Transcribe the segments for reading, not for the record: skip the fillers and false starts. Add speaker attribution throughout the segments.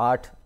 Speaker 1: 8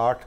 Speaker 2: 8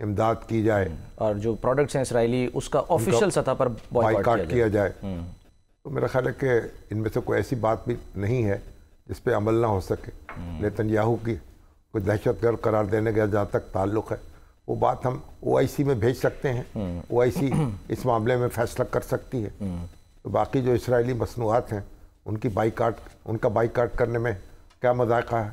Speaker 2: امداد کی جائے
Speaker 1: اور جو پروڈکٹس ہیں اسرائیلی اس کا آفیشیل سطح پر
Speaker 2: بائیکاٹ کیا جائے. تو میرا خیال ہے کہ ان میں سے کوئی ایسی بات بھی نہیں ہے جس پہ عمل نہ ہو سکے. نیتن یاہو کی کوئی دہشت گرد قرار دینے کا جہاں تک تعلق ہے وہ بات ہم OIC میں بھیج سکتے ہیں. OIC اس معاملے میں فیصلہ کر سکتی ہے. تو باقی جو اسرائیلی مصنوعات ہیں ان کا بائیکاٹ کرنے میں کیا مذائقہ ہے.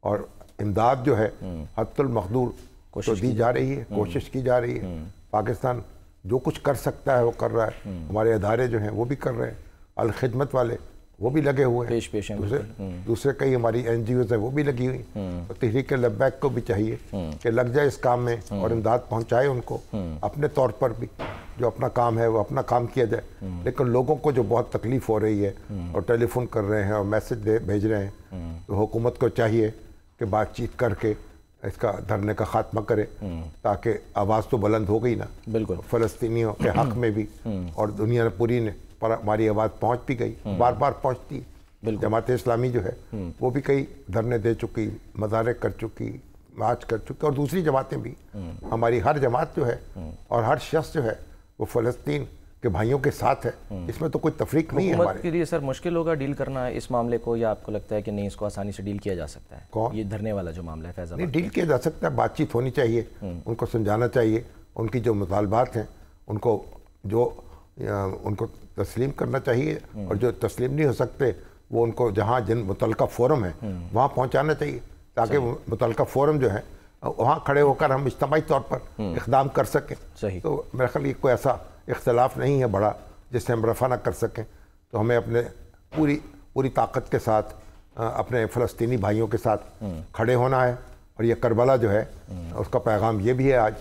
Speaker 2: اور امداد جو ہے حد المقدور تو دی جا رہی ہے, کوشش کی جا رہی ہے. پاکستان جو کچھ کر سکتا ہے وہ کر رہا ہے. ہمارے ادارے جو ہیں وہ بھی کر رہے ہیں. الخدمت والے وہ بھی لگے ہوئے ہیں.
Speaker 1: پیش
Speaker 2: دوسرے کئی ہماری NGOs ہیں وہ بھی لگی ہوئی. اور تحریک لبیک کو بھی چاہیے کہ لگ جائے اس کام میں اور امداد پہنچائے ان کو. اپنے طور پر بھی جو اپنا کام ہے وہ اپنا کام کیا جائے. لیکن لوگوں کو جو بہت تکلیف ہو رہی ہے اور ٹیلی فون کر رہے ہیں اور میسج بھیج رہے ہیں, تو حکومت کو چاہیے کہ بات چیت کر کے اس کا دھرنے کا خاتمہ کرے, تاکہ آواز تو بلند ہو گئی نا.
Speaker 1: بالکل
Speaker 2: فلسطینیوں کے حق میں بھی, اور دنیا پوری نے پر ہماری آواز پہنچ بھی گئی, بار بار پہنچتی. جماعت اسلامی جو ہے وہ بھی کئی دھرنے دے چکی, مظاہرے کر چکی, مارچ کر چکی, اور دوسری جماعتیں بھی. ہماری ہر جماعت جو ہے اور ہر شخص جو ہے وہ فلسطین کے بھائیوں کے ساتھ ہے. اس میں تو کوئی تفریق نہیں ہے.
Speaker 1: حکومت کے لیے سر مشکل ہوگا ڈیل کرنا اس معاملے کو, یا آپ کو لگتا ہے کہ نہیں اس کو آسانی سے ڈیل کیا جا سکتا ہے؟
Speaker 2: کون
Speaker 1: یہ دھرنے والا جو معاملہ ہے فیض آباد؟
Speaker 2: نہیں, ڈیل کیا جا سکتا ہے. بات چیت ہونی چاہیے, ان کو سمجھانا چاہیے. ان کی جو مطالبات ہیں ان کو تسلیم کرنا چاہیے, اور جو تسلیم نہیں ہو سکتے وہ ان کو جہاں جن متعلقہ فورم ہے وہاں پہنچانا چاہیے, تاکہ متعلقہ فورم جو ہے وہاں کھڑے ہو کر ہم اجتماعی طور پر اقدام کر سکیں. تو میرا خیال یہ کوئی ایسا اختلاف نہیں ہے بڑا جس سے ہم رفع نہ کر سکیں. تو ہمیں اپنے پوری طاقت کے ساتھ اپنے فلسطینی بھائیوں کے ساتھ کھڑے ہونا ہے. اور یہ کربلا جو ہے اس کا پیغام یہ بھی ہے آج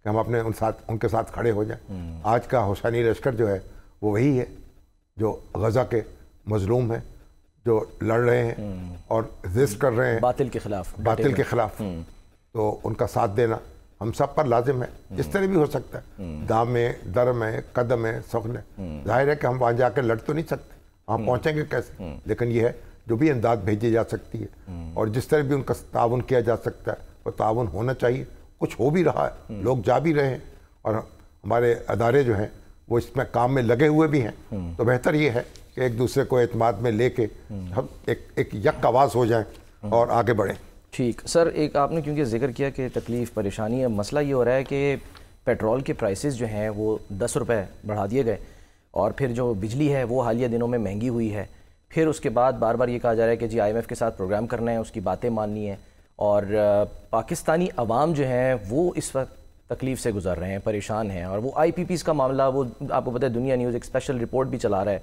Speaker 2: کہ ہم اپنے ان کے ساتھ کھڑے ہو جائیں. آج کا حسینی لشکر جو ہے وہ وہی ہے جو غزہ کے مظلوم ہیں, جو لڑ رہے ہیں اور ریزسٹ کر رہے ہیں باطل کے خلاف. تو ان کا ساتھ دینا ہم سب پر لازم ہے. اس طرح بھی ہو سکتا ہے, دام میں, در میں, قدم میں, سخن ہے. ظاہر ہے کہ ہم وہاں جا کے لڑ تو نہیں سکتے, وہاں پہنچیں گے کیسے. لیکن یہ ہے جو بھی امداد بھیجی جا سکتی ہے اور جس طرح بھی ان کا تعاون کیا جا سکتا ہے وہ تعاون ہونا چاہیے. کچھ ہو بھی رہا ہے, لوگ جا بھی رہے ہیں, اور ہمارے ادارے جو ہیں وہ اس میں کام میں لگے ہوئے بھی ہیں. تو بہتر یہ ہے کہ ایک دوسرے کو اعتماد میں لے کے ہم ایک یک آواز ہو جائیں اور آگے بڑھیں.
Speaker 1: ٹھیک سر, ایک آپ نے کیونکہ ذکر کیا کہ تکلیف پریشانی ہے, مسئلہ یہ ہو رہا ہے کہ پیٹرول کے پرائسز جو ہیں وہ 10 روپے بڑھا دیے گئے, اور پھر جو بجلی ہے وہ حالیہ دنوں میں مہنگی ہوئی ہے. پھر اس کے بعد بار بار یہ کہا جا رہا ہے کہ جی IMF کے ساتھ پروگرام کرنا ہے, اس کی باتیں ماننی ہے, اور پاکستانی عوام جو ہیں وہ اس وقت تکلیف سے گزر رہے ہیں, پریشان ہیں. اور وہ IPPs کا معاملہ, وہ آپ کو پتہ ہے دنیا نیوز ایک اسپیشل رپورٹ بھی چلا رہا ہے,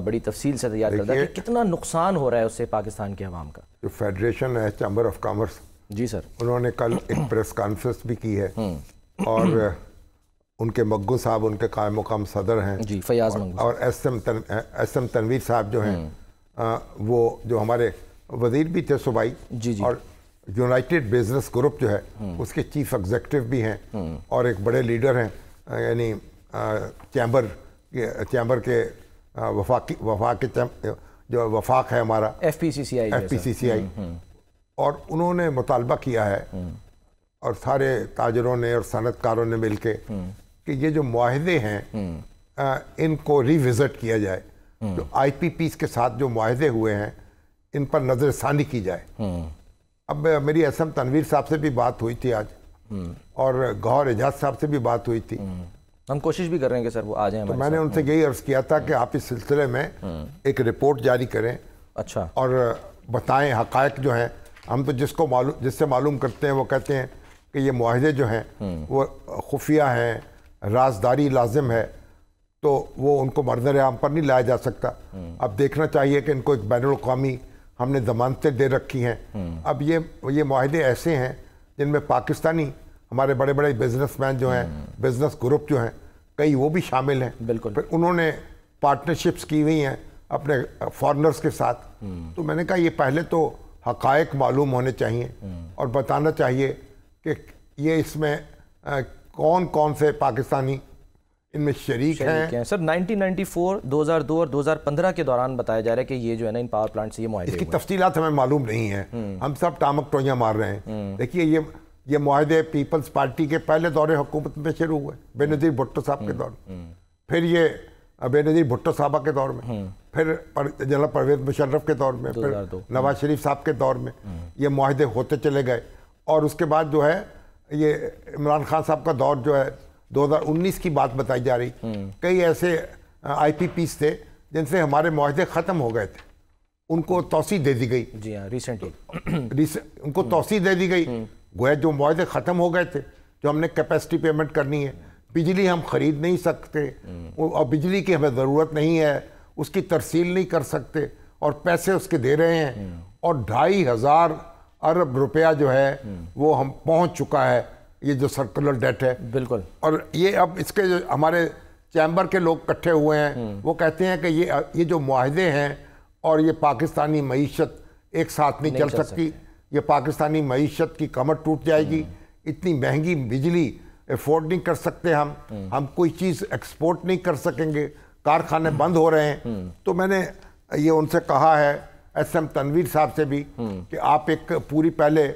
Speaker 1: بڑی تفصیل سے تیار کردہ, کہ کتنا نقصان ہو رہا ہے اس سے پاکستان کے عوام کا.
Speaker 2: جو فیڈریشن ہے چیمبر آف کامرس,
Speaker 1: جی سر, انہوں
Speaker 2: نے کل ایک پریس کانفرنس بھی کی ہے, اور ان کے مگو صاحب ان کے قائم مقام صدر ہیں
Speaker 1: جی فیاض مگو,
Speaker 2: اور SM تنویر صاحب جو ہیں وہ جو ہمارے وزیر بھی تھے صوبائی, اور یونائٹڈ بزنس گروپ جو ہے اس کے چیف ایگزیکٹو بھی ہیں, اور ایک بڑے لیڈر ہیں, یعنی چیمبر کے جو وفاق ہے ہمارا FPCCI, اور انہوں نے مطالبہ کیا ہے اور سارے تاجروں نے اور صنعت کاروں نے مل کے کہ یہ جو معاہدے ہیں ان کو ری وزٹ کیا جائے. جو IPPs کے ساتھ جو معاہدے ہوئے ہیں ان پر نظر ثانی کی جائے. اب میری SM تنویر صاحب سے بھی بات ہوئی تھی آج, اور گوہر اعجاز صاحب سے بھی بات ہوئی تھی.
Speaker 1: ہم کوشش بھی کر رہے ہیں کہ سر وہ آ جائیں.
Speaker 2: تو میں نے ان سے یہی عرض کیا تھا کہ آپ اس سلسلے میں ایک رپورٹ جاری کریں,
Speaker 1: اچھا, اور
Speaker 2: بتائیں حقائق جو ہیں. ہم تو جس سے معلوم کرتے ہیں وہ کہتے ہیں کہ یہ معاہدے جو ہیں وہ خفیہ ہیں, رازداری لازم ہے, تو وہ ان کو منظر عام پر نہیں لایا جا سکتا. اب دیکھنا چاہیے کہ ان کو ایک بین الاقوامی ہم نے ضمانتیں دے رکھی ہیں. اب یہ معاہدے ایسے ہیں جن میں پاکستانی ہمارے بڑے بڑے بزنس مین جو ہیں, بزنس گروپ جو ہیں کئی, وہ بھی شامل ہیں.
Speaker 1: بالکل,
Speaker 2: پھر انہوں نے پارٹنرشپس کی ہوئی ہیں اپنے فارنرز کے ساتھ. تو میں نے کہا یہ پہلے تو حقائق معلوم ہونے چاہیے اور بتانا چاہیے کہ یہ اس میں کون کون سے پاکستانی ان میں شریک ہیں.
Speaker 1: سر 1994, 2002 اور 2015 کے دوران بتایا جا رہا ہے کہ یہ جو ہے نا ان پاور پلانٹ سے یہ معاہدے,
Speaker 2: اس کی تفصیلات ہمیں معلوم نہیں ہیں, ہم سب ٹامک ٹوئیاں مار رہے ہیں. دیکھیے یہ یہ معاہدے پیپلز پارٹی کے پہلے دور حکومت میں شروع ہوئے، بے نظیر بھٹو صاحب کے دور میں، پھر یہ بے نظیر بھٹو صاحبہ کے دور میں، پھر جنرل پرویز مشرف کے دور میں، پھر نواز شریف صاحب کے دور میں یہ معاہدے ہوتے چلے گئے. اور اس کے بعد جو ہے یہ عمران خان صاحب کا دور جو ہے 2019 کی بات بتائی جا رہی، کئی ایسے آئی پی پیز تھے جن سے ہمارے معاہدے ختم ہو گئے تھے، ان کو توسیع دے دی گئی. جی ہاں، ریسنٹلی ان کو توسیع دے دی گئی. گویا جو معاہدے ختم ہو گئے تھے، جو ہم نے کیپیسٹی پیمنٹ کرنی ہے، بجلی ہم خرید نہیں سکتے اور بجلی کی ہمیں ضرورت نہیں ہے، اس کی ترسیل نہیں کر سکتے اور پیسے اس کے دے رہے ہیں، اور 2,500 ارب روپیہ جو ہے وہ ہم پہنچ چکا ہے، یہ جو سرکولر ڈیٹ ہے. بالکل. اور یہ اب اس کے جو ہمارے چیمبر کے لوگ اکٹھے ہوئے ہیں وہ کہتے ہیں کہ یہ جو معاہدے ہیں اور یہ پاکستانی معیشت ایک ساتھ نہیں چل سکتی، یہ پاکستانی معیشت کی کمر ٹوٹ جائے گی، اتنی مہنگی بجلی افورڈ نہیں کر سکتے ہم کوئی چیز ایکسپورٹ نہیں کر سکیں گے، کارخانے بند ہو رہے ہیں. تو میں نے یہ ان سے کہا ہے، ایس ایم تنویر صاحب سے بھی، کہ آپ ایک پوری پہلے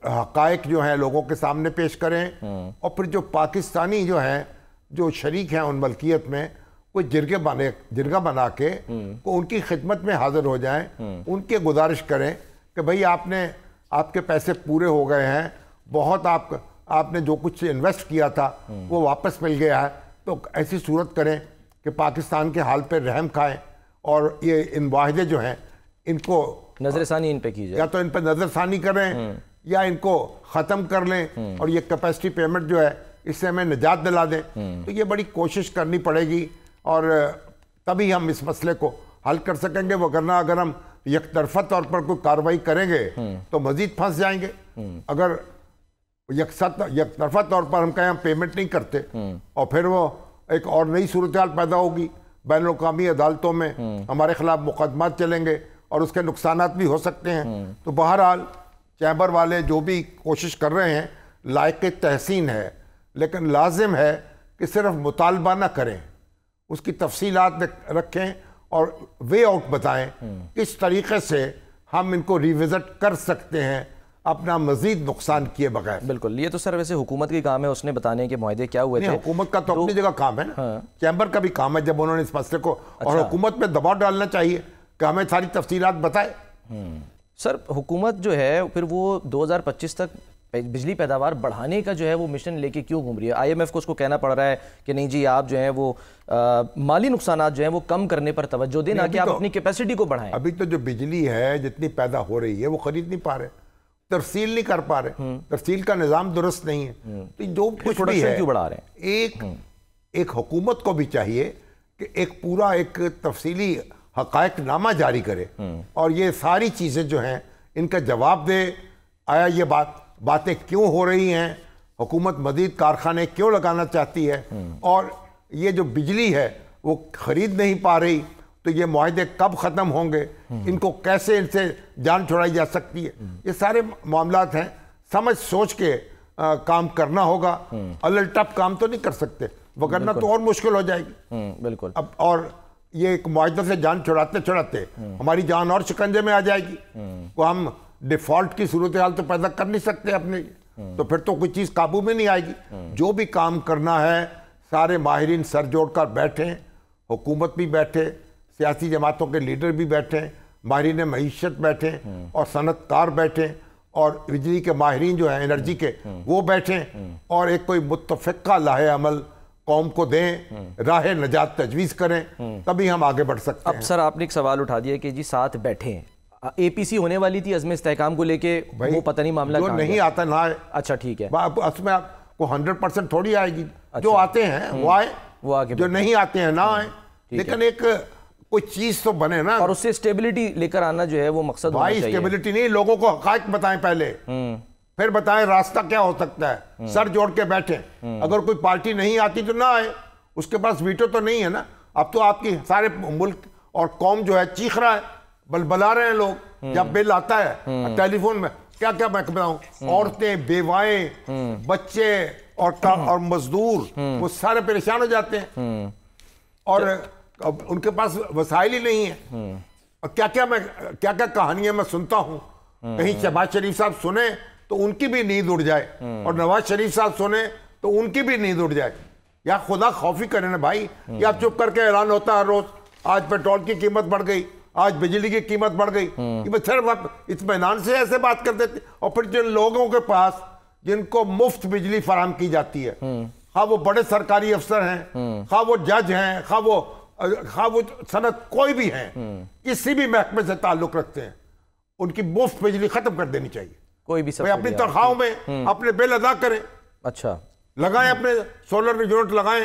Speaker 2: حقائق جو ہیں لوگوں کے سامنے پیش کریں، اور پھر جو پاکستانی جو ہیں جو شریک ہیں ان ملکیت میں، کوئی جرگہ بنا کے ان کی خدمت میں حاضر ہو جائیں، ان کے گزارش کریں کہ بھئی آپ کے پیسے پورے ہو گئے ہیں، بہت آپ نے جو کچھ انویسٹ کیا تھا وہ واپس مل گیا ہے، تو ایسی صورت کریں کہ پاکستان کے حال پہ رحم کھائیں، اور یہ ان معاہدے جو ہیں ان کو
Speaker 1: نظر ثانی ان پہ کیجئے،
Speaker 2: یا تو ان پہ نظر ثانی کریں یا ان کو ختم کر لیں، اور یہ کیپیسٹی پیمنٹ جو ہے اس سے ہمیں نجات دلا دیں. تو یہ بڑی کوشش کرنی پڑے گی، اور تبھی ہم اس مسئلے کو حل کر سکیں گے، وگرنہ اگر ہم یک طرفہ طور پر کوئی کارروائی کریں گے تو مزید پھنس جائیں گے. اگر یک طرفہ طور پر ہم کہیں ہم پیمنٹ نہیں کرتے اور پھر وہ ایک اور نئی صورتحال پیدا ہوگی، بین الاقوامی عدالتوں میں ہمارے خلاف مقدمات چلیں گے اور اس کے نقصانات بھی ہو سکتے ہیں. تو بہرحال چیمبر والے جو بھی کوشش کر رہے ہیں لائق تحسین ہے، لیکن لازم ہے کہ صرف مطالبہ نہ کریں، اس کی تفصیلات رکھیں اور وے آؤٹ بتائیں کس طریقے سے ہم ان کو ریوزٹ کر سکتے ہیں اپنا مزید نقصان کیے بغیر.
Speaker 1: بالکل. یہ تو سر ویسے حکومت کی کام ہے اس نے بتانے کہ معاہدے کیا ہوئے تھے.
Speaker 2: حکومت کا تو اپنی جگہ کام ہے نا، چیمبر کا بھی کام ہے جب انہوں نے اس مسئلے کو، اور حکومت پہ دباؤ ڈالنا چاہیے کہ ہمیں ساری تفصیلات بتائے.
Speaker 1: سر حکومت جو ہے پھر وہ 2025 تک بجلی پیداوار بڑھانے کا جو ہے وہ مشن لے کے کیوں گھوم رہی ہے؟ آئی ایم ایف کو اس کو کہنا پڑ رہا ہے کہ نہیں جی آپ جو ہیں وہ مالی نقصانات جو ہیں وہ کم کرنے پر توجہ دیں، نہ کہ آپ اپنی کیپیسٹی کو بڑھائیں.
Speaker 2: ابھی تو جو بجلی ہے جتنی پیدا ہو رہی ہے وہ خرید نہیں پا رہے، ترسیل نہیں کر پا رہے، ترسیل کا نظام درست نہیں ہے. تو جو کچھ بھی ہے
Speaker 1: کیوں بڑھا رہے ہیں؟
Speaker 2: ایک حکومت کو بھی چاہیے کہ ایک پورا ایک تفصیلی حقائق نامہ جاری کرے اور یہ ساری چیزیں جو ہیں ان کا جواب دے. آیا یہ باتیں کیوں ہو رہی ہیں، حکومت مزید کارخانے کیوں لگانا چاہتی ہے، اور یہ جو بجلی ہے وہ خرید نہیں پا رہی، تو یہ معاہدے کب ختم ہوں گے، ان کو کیسے ان سے جان چھڑائی جا سکتی ہے. یہ سارے معاملات ہیں، سمجھ سوچ کے کام کرنا ہوگا. الٹپ کام تو نہیں کر سکتے، وگرنہ تو اور مشکل ہو جائے گی.
Speaker 1: بالکل.
Speaker 2: اب اور یہ ایک معاہدے سے جان چھڑاتے ہماری جان اور شکنجے میں آ جائے گی. وہ ہم ڈیفالٹ کی صورتحال تو پیدا کر نہیں سکتے اپنے، تو پھر تو کوئی چیز قابو میں نہیں آئے گی. جو بھی کام کرنا ہے سارے ماہرین سر جوڑ کر بیٹھیں، حکومت بھی بیٹھے، سیاسی جماعتوں کے لیڈر بھی بیٹھیں، ماہرین معیشت بیٹھیں اور صنعت کار بیٹھیں، اور بجلی کے ماہرین جو ہیں انرجی کے وہ بیٹھیں، اور ایک کوئی متفقہ لاہ عمل قوم کو دیں، راہ نجات تجویز کریں، تبھی ہم آگے بڑھ سکتے ہیں.
Speaker 1: اب سر آپ نے ایک سوال اٹھا دیا کہ جی ساتھ بیٹھیں، اے پی سی ہونے والی تھی عزم استحکام کو لے کے، وہ پتہ نہیں معاملہ
Speaker 2: جو نہیں آتا نہ آئے.
Speaker 1: اچھا ٹھیک ہے،
Speaker 2: اس میں آپ کو 100% تھوڑی آئے گی. جو آتے ہیں وہ آئے، جو نہیں آتے ہیں نہ آئے، لیکن ایک کوئی چیز تو بنے نا.
Speaker 1: اور اس سے اسٹیبلٹی لے کر آنا جو ہے وہ مقصد ہونا چاہیے.
Speaker 2: اسٹیبلٹی نہیں، لوگوں کو حقائق بتائیں پہلے، پھر بتائیں راستہ کیا ہو سکتا ہے. سر جوڑ کے بیٹھیں. اگر کوئی پارٹی نہیں آتی تو نہ آئے، اس کے پاس ویٹو تو نہیں ہے نا. اب تو آپ کی سارے ملک اور قوم جو ہے چیخ رہا ہے، بلبلا رہے ہیں لوگ. جب بل آتا ہے ٹیلی فون میں کیا کیا میں بتاؤں، عورتیں، بیوائیں، بچے اور مزدور وہ سارے پریشان ہو جاتے ہیں، اور ان کے پاس وسائل ہی نہیں ہیں. اور کیا کیا کہانیاں میں سنتا ہوں. کہیں شہباز شریف صاحب سنیں تو ان کی بھی نیند اڑ جائے، اور نواز شریف صاحب سنے تو ان کی بھی نیند اڑ جائے. یا خدا خوفی کرے نا بھائی، یا چپ کر کے اعلان ہوتا ہے روز آج پیٹرول کی قیمت بڑھ گئی، آج بجلی کی قیمت بڑھ گئی. صرف آپ اطمینان سے ایسے بات کر دیتے. اور پھر جن لوگوں کے پاس جن کو مفت بجلی فراہم کی جاتی ہے، خواہ وہ بڑے سرکاری افسر ہیں، خواہ وہ جج ہیں، خواہ وہ صنعت کوئی بھی ہیں، کسی بھی محکمے سے تعلق رکھتے ہیں، ان کی مفت بجلی ختم کر دینی چاہیے.
Speaker 1: کوئی بھی
Speaker 2: بھائی اپنی تنخواہوں میں اپنے بل ادا کریں.
Speaker 1: اچھا
Speaker 2: لگائیں، اپنے سولر یونٹ لگائیں،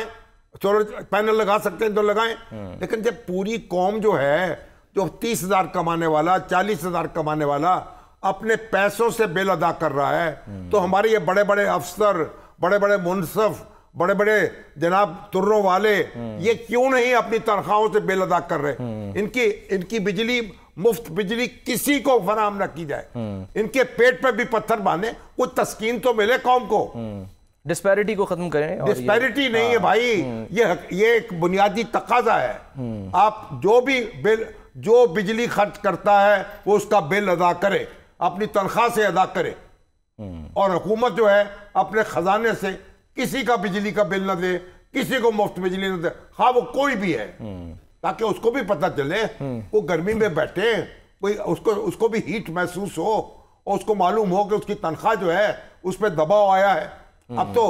Speaker 2: سولر پینل لگا سکتے ہیں تو لگائیں. لیکن جب پوری قوم جو ہے، جو 30,000 کمانے والا، 40,000 کمانے والا اپنے پیسوں سے بل ادا کر رہا ہے، تو ہمارے یہ بڑے بڑے افسر، بڑے بڑے منصف، بڑے بڑے جناب تروں والے یہ کیوں نہیں اپنی تنخواہوں سے بل ادا کر رہے؟ ان کی بجلی، مفت بجلی کسی کو فراہم نہ کی جائے، ان کے پیٹ پہ بھی پتھر باندھیں، کوئی تسکین تو ملے قوم کو.
Speaker 1: ڈسپیرٹی کو ختم کریں.
Speaker 2: ڈسپیرٹی نہیں ہے بھائی، یہ ایک بنیادی تقاضا ہے. آپ جو بجلی خرچ کرتا ہے وہ اس کا بل ادا کرے، اپنی تنخواہ سے ادا کرے. اور حکومت جو ہے اپنے خزانے سے کسی کا بجلی کا بل نہ دے، کسی کو مفت بجلی نہ دے، خواہ وہ کوئی بھی ہے، تاکہ اس کو بھی پتہ چلے. وہ گرمی میں بیٹھے، اس کو بھی ہیٹ محسوس ہو، اور اس کو معلوم ہو کہ اس کی تنخواہ جو ہے اس پہ دباؤ آیا ہے. اب تو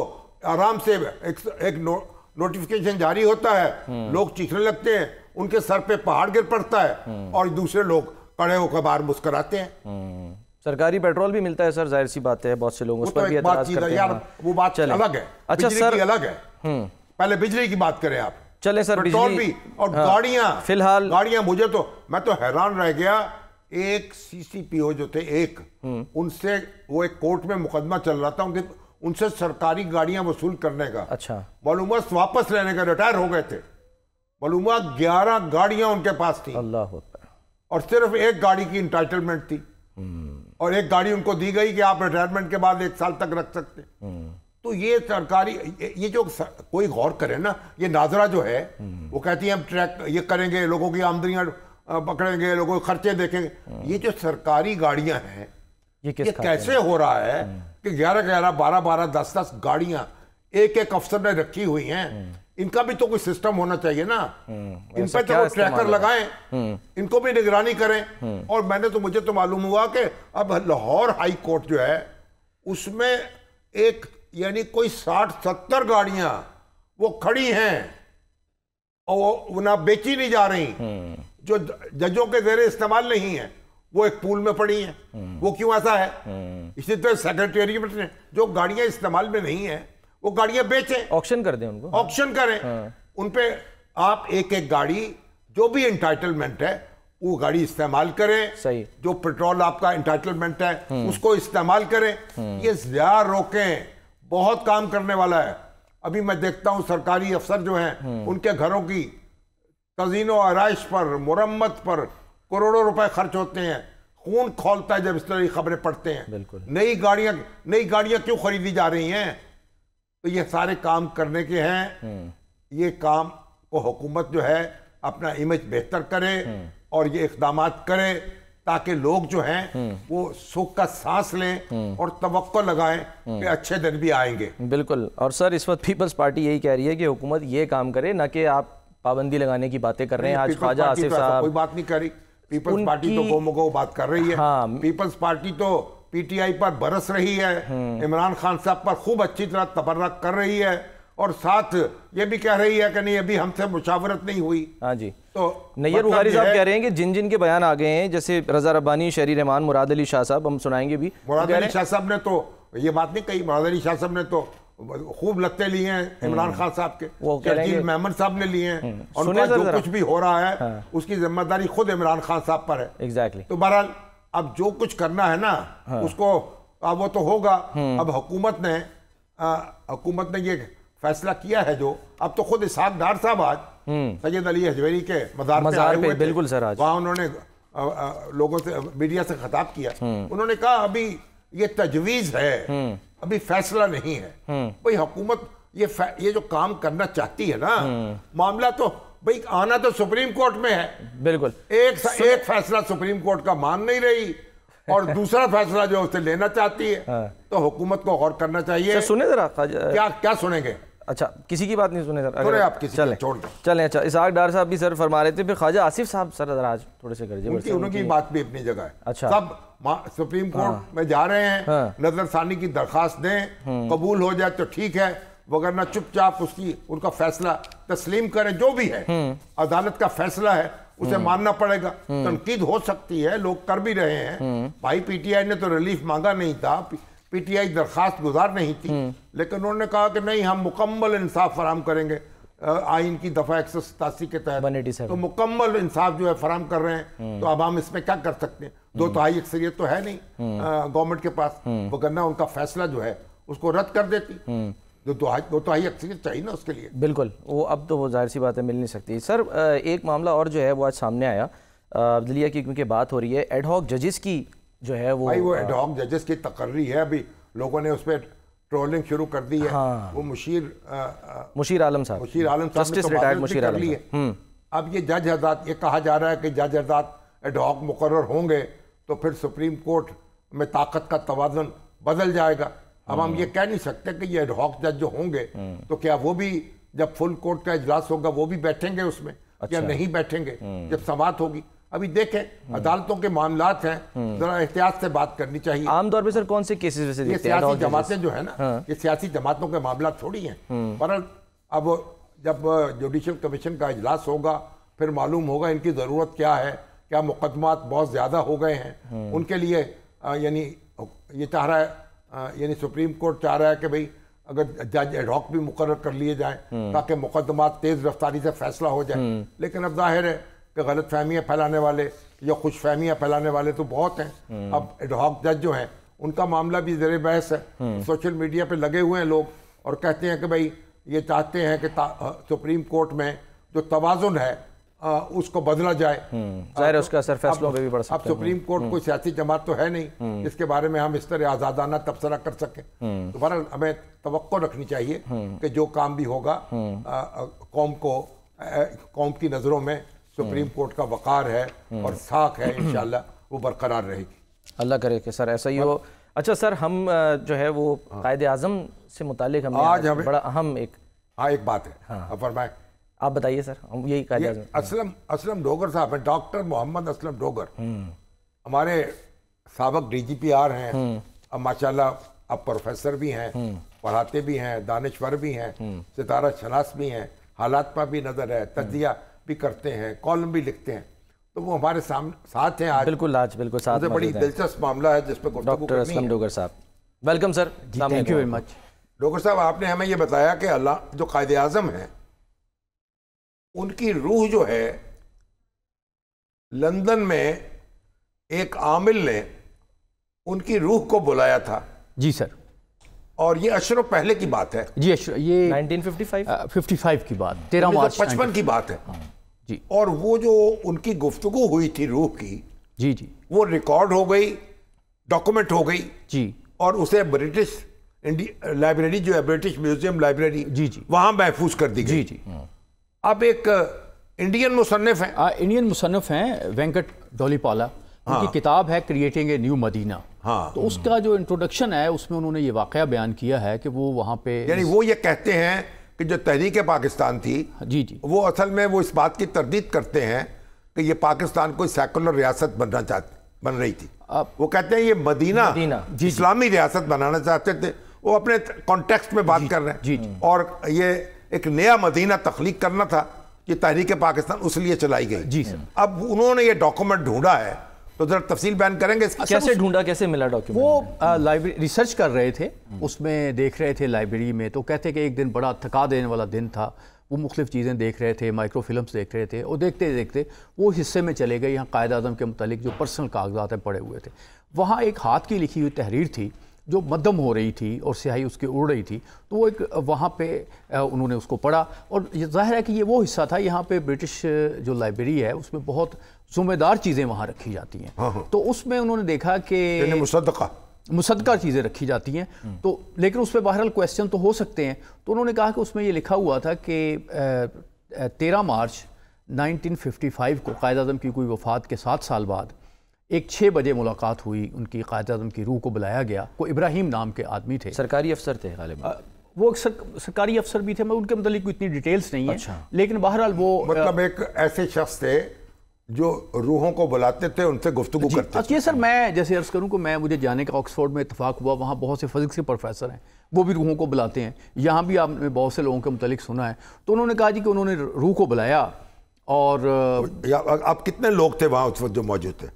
Speaker 2: آرام سے ایک نوٹیفیکیشن جاری ہوتا ہے، لوگ چیخنے لگتے ہیں، ان کے سر پہ پہاڑ گر پڑتا ہے، اور دوسرے لوگ کھڑے ہو کر باہر مسکراتے ہیں.
Speaker 1: سرکاری پیٹرول بھی ملتا ہے سر، ظاہر سی بات ہے، بہت سے لوگ اس پر بھی اعتراض کرتے ہیں.
Speaker 2: وہ بات الگ ہے، بجلی کی الگ ہے. پہلے بجلی کی بات کریں آپ.
Speaker 1: چلیں سر،
Speaker 2: پیٹرول بھی اور گاڑیاں،
Speaker 1: فی الحال
Speaker 2: گاڑیاں، میں تو حیران رہ گیا. ایک سی سی پی او جو تھے، ان سے وہ ایک کورٹ میں مقدمہ چل رہا تھا ان سے سرکاری گاڑیاں وصول کرنے کا.
Speaker 1: اچھا.
Speaker 2: معلومات واپس لینے کا، ریٹائر ہو گئے تھے. معلومات 11 گاڑیاں ان کے پاس تھیں،
Speaker 1: اللہ اکبر، اور
Speaker 2: صرف ایک گاڑی کی انٹائٹلمنٹ تھی، اور ایک گاڑی ان کو دی گئی کہ آپ ریٹائرمنٹ کے بعد 1 سال تک رکھ سکتے. تو یہ سرکاری، یہ جو کوئی غور کرے نا، یہ ناظرہ جو ہے وہ کہتی ہے ہم ٹریک یہ کریں گے، لوگوں کی آمدنیاں پکڑیں گے، لوگوں کے خرچے دیکھیں گے. یہ جو سرکاری گاڑیاں ہیں، یہ کیسے ہو رہا ہے کہ 11 12 10 گاڑیاں ایک افسر نے رکھی ہوئی ہیں؟ ان کا بھی تو کوئی سسٹم ہونا چاہیے نا. ان پہ تو ٹریکر لگائیں، ان کو بھی نگرانی کریں. اور مجھے تو معلوم ہوا کہ اب لاہور ہائی کورٹ جو ہے اس میں یعنی کوئی 60-70 گاڑیاں وہ کھڑی ہیں، اور وہ نہ بیچی نہیں جا رہی، جو ججوں کے زیر استعمال نہیں ہیں، وہ ایک پول میں پڑی ہیں. وہ کیوں ایسا ہے؟ اسی طرح سیکریٹریٹ نے جو گاڑیاں استعمال میں نہیں ہیں وہ گاڑیاں بیچیں،
Speaker 1: آکشن کر دیں، ان کو
Speaker 2: آکشن کریں. ان پہ آپ ایک گاڑی جو بھی انٹائٹلمنٹ ہے وہ گاڑی استعمال کریں.
Speaker 1: صحیح.
Speaker 2: جو پیٹرول آپ کا انٹائٹلمنٹ ہے اس کو استعمال کریں. یہ ضیاع روکیں، بہت کام کرنے والا ہے. ابھی میں دیکھتا ہوں سرکاری افسر جو ہیں ان کے گھروں کی تزئین و آرائش پر، مرمت پر کروڑوں روپے خرچ ہوتے ہیں. خون کھولتا ہے جب اس طرح کی خبریں پڑھتے ہیں.
Speaker 1: بالکل.
Speaker 2: نئی گاڑیاں کیوں خریدی جا رہی ہیں؟ تو یہ سارے کام کرنے کے ہیں. یہ کام کو حکومت جو ہے اپنا امیج بہتر کرے اور یہ اقدامات کرے تاکہ لوگ جو ہیں وہ سکھ کا سانس لیں اور توقع لگائیں کہ اچھے دن بھی آئیں گے.
Speaker 1: بالکل. اور سر اس وقت پیپلز پارٹی یہی کہہ رہی ہے کہ حکومت یہ کام کرے، نہ کہ آپ پابندی لگانے کی باتیں کر رہے ہیں. آج خواجہ آصف صاحب
Speaker 2: کوئی بات نہیں کر رہی. پیپلز پارٹی تو گو مگو بات کر رہی ہے. پیپلز پارٹی تو پی ٹی آئی پر برس رہی ہے، عمران خان صاحب پر خوب اچھی طرح تبرک کر رہی ہے، اور ساتھ یہ بھی کہہ رہی ہے کہ نہیں ابھی ہم سے مشاورت نہیں ہوئی.
Speaker 1: ہاں جی.
Speaker 2: تو
Speaker 1: نیّر بخاری صاحب کہہ رہے ہیں کہ جن کے بیان آ گئے ہیں، جیسے رضا ربانی، شہری رحمان، مراد علی شاہ صاحب، ہم سنائیں گے بھی.
Speaker 2: مراد علی شاہ صاحب نے تو یہ بات نہیں کہی. مراد علی شاہ صاحب نے تو خوب لتے لیے ہیں عمران خان صاحب کے، شرجیل محمد صاحب نے لیے ہیں، اور جو کچھ بھی ہو رہا ہے اس کی ذمہ داری خود عمران خان صاحب پر ہے.
Speaker 1: ایگزیکٹلی.
Speaker 2: تو بہرحال اب جو کچھ کرنا ہے نا اس کو اب وہ تو ہوگا. اب حکومت نے یہ فیصلہ کیا ہے جو اب تو خود اسحاق ڈار صاحب آج سید علی حجویری کے مزار پہ
Speaker 1: بالکل سر آج
Speaker 2: وہاں انہوں نے لوگوں سے، میڈیا سے خطاب کیا. انہوں نے کہا ابھی یہ تجویز ہے، ابھی فیصلہ نہیں ہے. بھئی حکومت یہ جو کام کرنا چاہتی ہے نا، معاملہ تو بھئی آنا تو سپریم کورٹ میں ہے.
Speaker 1: بالکل.
Speaker 2: ایک فیصلہ سپریم کورٹ کا مان نہیں رہی، اور دوسرا فیصلہ جو اسے لینا چاہتی ہے تو حکومت کو غور کرنا چاہیے.
Speaker 1: سنیں ذرا,
Speaker 2: کیا سنیں گے؟
Speaker 1: اچھا کسی کی بات نہیں سنیں سر,
Speaker 2: سنیں آپ کسی چھوڑ دیں.
Speaker 1: چلیں. اچھا اسحاق ڈار صاحب بھی سر فرما رہے تھے, پھر خواجہ آصف صاحب سر ذرا آج تھوڑے سے کر دیجیے.
Speaker 2: ان کی بات بھی اپنی جگہ ہے.
Speaker 1: اچھا
Speaker 2: سب سپریم کورٹ میں جا رہے ہیں, نظر ثانی کی درخواست دیں, قبول ہو جائے تو ٹھیک ہے, وگرنہ چپ چاپ ان کا فیصلہ تسلیم کریں. جو بھی ہے عدالت کا فیصلہ ہے اسے ماننا پڑے گا. تنقید ہو سکتی ہے, لوگ کر بھی رہے ہیں. بھائی پی ٹی آئی نے تو ریلیف مانگا نہیں تھا, پی ٹی آئی درخواست گزار نہیں تھی, لیکن انہوں نے کہا کہ نہیں ہم مکمل انصاف فراہم کریں گے آئین کی دفعہ 187 کے تحت, تو مکمل انصاف جو ہے فراہم کر رہے ہیں. تو اب ہم اس میں کیا کر سکتے ہیں؟ 2/3 اکثریت تو ہے نہیں گورنمنٹ کے پاس, وگرنہ ان کا فیصلہ جو ہے اس کو رد کر دیتی. 2/3 اکثریت چاہیے نا اس کے لیے.
Speaker 1: بالکل, وہ اب تو وہ ظاہر سی بات ہے مل نہیں سکتی. سر ایک معاملہ اور جو ہے وہ آج سامنے آیا عبدلیہ کی, کیونکہ بات ہو رہی ہے ایڈ ہاک ججز کی جو ہے وہ
Speaker 2: ایڈ ہاک ججز کی تقرری ہے. ابھی لوگوں نے اس پہ ٹرولنگ شروع کر دی ہے. وہ
Speaker 1: مشیر عالم صاحب
Speaker 2: جسٹس ریٹائرڈ مشیر عالم صاحب. اب یہ جج حضرات, یہ کہا جا رہا ہے کہ جج حضرات ایڈ ہاک مقرر ہوں گے تو پھر سپریم کورٹ میں طاقت کا توازن بدل جائے گا. اب ہم یہ کہہ نہیں سکتے کہ یہ ایڈ ہاک جج جو ہوں گے تو کیا وہ بھی جب فل کورٹ کا اجلاس ہوگا وہ بھی بیٹھیں گے اس میں یا نہیں بیٹھیں گے جب سماعت ہوگی. ابھی دیکھیں عدالتوں کے معاملات ہیں, ذرا احتیاط سے بات کرنی چاہیے.
Speaker 1: عام طور پہ سر کون سے کیسز ویسے
Speaker 2: یہ سیاسی جماعتیں جو ہیں نا, یہ سیاسی جماعتوں کے معاملات تھوڑی ہیں. پر اب جب جوڈیشل کمیشن کا اجلاس ہوگا پھر معلوم ہوگا ان کی ضرورت کیا ہے. کیا مقدمات بہت زیادہ ہو گئے ہیں ان کے لیے, یعنی یہ چاہ رہا ہے, یعنی سپریم کورٹ چاہ رہا ہے کہ بھئی اگر جج ایڈ ہاک بھی مقرر کر لیے جائیں تاکہ مقدمات تیز رفتاری سے فیصلہ ہو جائے. لیکن اب ظاہر ہے کہ غلط فہمیاں پھیلانے والے یا خوش فہمیاں پھیلانے والے تو بہت ہیں. اب ایڈ ہاک جج جو ہیں ان کا معاملہ بھی زیر بحث ہے. سوشل میڈیا پہ لگے ہوئے ہیں لوگ اور کہتے ہیں کہ بھئی یہ چاہتے ہیں کہ سپریم کورٹ میں جو توازن ہے اس کو بدلا جائے.
Speaker 1: ظاہر ہے اس کا اثر فیصلوں پہ بھی پڑ سکتا ہے.
Speaker 2: اب سپریم کورٹ کوئی سیاسی جماعت تو ہے نہیں جس کے بارے میں ہم اس طرح آزادانہ تبصرہ کر سکیں. تو بہرحال ہمیں توقع رکھنی چاہیے کہ جو کام بھی ہوگا قوم کی نظروں میں سپریم کورٹ کا وقار ہے اور ساکھ ہے, انشاءاللہ وہ برقرار رہے گی.
Speaker 1: اللہ کرے کہ سر ایسا ہی ہو. اچھا سر, ہم جو ہے وہ قائد اعظم سے متعلق ہم
Speaker 2: آج
Speaker 1: بڑا اہم
Speaker 2: ایک بات ہے, فرمائیں.
Speaker 1: آپ بتائیے سر. ہم یہی قائد اعظم
Speaker 2: اسلم ڈوگر صاحب ہیں, ڈاکٹر محمد اسلم ڈوگر ہمارے سابق ڈی جی پی آر ہیں. اب ماشاءاللہ اب پروفیسر بھی ہیں, پڑھاتے بھی ہیں, دانشور بھی ہیں, ستارہ شناس بھی ہیں, حالات پر بھی نظر ہے, تجزیہ بھی کرتے ہیں, کالم بھی لکھتے ہیں. تو وہ ہمارے ساتھ ہیں آج.
Speaker 1: بالکل ساتھ.
Speaker 2: بڑی دلچسپ معاملہ ہے جس پہ گفتگو کرنی ہے.
Speaker 1: ڈاکٹر اسلم ڈوگر صاحب, welcome sir.
Speaker 3: Thank you very much.
Speaker 2: Dogar صاحب, آپ نے ہمیں یہ بتایا کہ اللہ جو قائد اعظم ہیں ان کی روح جو ہے لندن میں ایک عامل نے ان کی روح کو بلایا تھا.
Speaker 3: جی سر.
Speaker 2: اور یہ اشروں پہلے کی بات ہے.
Speaker 3: جی یہ
Speaker 1: 1955
Speaker 3: کی بات, 13 مارچ
Speaker 2: 1955 کی بات ہے.
Speaker 3: جی.
Speaker 2: اور وہ جو ان کی گفتگو ہوئی تھی روح کی,
Speaker 3: جی
Speaker 2: وہ ریکارڈ ہو گئی, ڈاکومنٹ ہو گئی.
Speaker 3: جی.
Speaker 2: اور اسے برٹش لائبریری جو ہے برٹش میوزیم لائبریری,
Speaker 3: جی
Speaker 2: وہاں محفوظ کر دی گئی.
Speaker 3: جی.
Speaker 2: اب ایک انڈین مصنف ہیں
Speaker 3: وینکٹ ڈولیپالا, ان کی کتاب ہے کریٹنگ اے نیو مدینہ. تو اس کا جو انٹروڈکشن ہے اس میں انہوں نے یہ واقعہ بیان کیا ہے کہ وہ وہاں پہ,
Speaker 2: یعنی وہ یہ کہتے ہیں کہ جو تحریک پاکستان تھی,
Speaker 3: جی
Speaker 2: وہ اصل میں وہ اس بات کی تردید کرتے ہیں کہ یہ پاکستان کوئی سیکولر ریاست بن رہی تھی. وہ کہتے ہیں یہ مدینہ اسلامی ریاست بنانا چاہتے تھے. وہ اپنے کانٹیکسٹ میں بات کر رہے ہیں. اور یہ ایک نیا مدینہ تخلیق کرنا تھا, یہ تحریک پاکستان اس لیے چلائی گئی.
Speaker 3: جی سر.
Speaker 2: اب انہوں نے یہ ڈاکومنٹ ڈھونڈا ہے, تو ذرا تفصیل بیان کریں گے.
Speaker 1: کیسے ڈھونڈا, کیسے ملا ڈاکیومنٹ؟
Speaker 3: وہ لائبریری ریسرچ کر رہے تھے, اس میں دیکھ رہے تھے لائبریری میں. تو کہتے کہ ایک دن بڑا تھکا دینے والا دن تھا. وہ مختلف چیزیں دیکھ رہے تھے, مائکرو فلمز دیکھ رہے تھے, اور دیکھتے دیکھتے وہ حصے میں چلے گئے. یہاں قائد اعظم کے متعلق جو پرسنل کاغذات ہیں پڑے ہوئے تھے. وہاں ایک ہاتھ کی لکھی ہوئی تحریر تھی جو مدھم ہو رہی تھی اور سیاہی اس کی اڑ رہی تھی. تو وہ ایک وہاں پہ انہوں نے اس کو پڑھا, اور ظاہر ہے کہ یہ وہ حصہ تھا. یہاں پہ برٹش جو لائبریری ہے اس میں بہت ذمہ دار چیزیں وہاں رکھی جاتی ہیں. تو اس میں انہوں نے دیکھا کہ مصدقہ چیزیں رکھی جاتی ہیں. تو لیکن اس پہ بہرحال کویسچن تو ہو سکتے ہیں. تو انہوں نے کہا کہ اس میں یہ لکھا ہوا تھا کہ 13 مارچ 1955 کو قائد اعظم کی کوئی وفات کے 7 سال بعد ایک 6 بجے ملاقات ہوئی، ان کی قائد اعظم کی روح کو بلایا گیا، کوئی ابراہیم نام کے آدمی تھے،
Speaker 1: سرکاری افسر تھے غالباً،
Speaker 3: وہ سرکاری افسر بھی تھے، میں ان کے متعلق کوئی اتنی ڈیٹیلز نہیں ہیں، لیکن بہرحال وہ
Speaker 2: مطلب ایک ایسے شخص تھے جو روحوں کو بلاتے تھے، ان سے گفتگو کرتے تھے.
Speaker 3: یہ سر میں جیسے عرض کروں کہ مجھے جانے کا آکسفورڈ میں اتفاق ہوا، وہاں بہت سے فزکس کے پروفیسر ہیں، وہ بھی روحوں کو بلاتے ہیں، یہاں بھی آپ نے بہت سے لوگوں کے متعلق سنا ہے، تو انہوں نے کہا جی کہ انہوں نے روح کو بلایا، اور
Speaker 2: آپ کتنے لوگ تھے وہاں اس وقت جو موجود تھے؟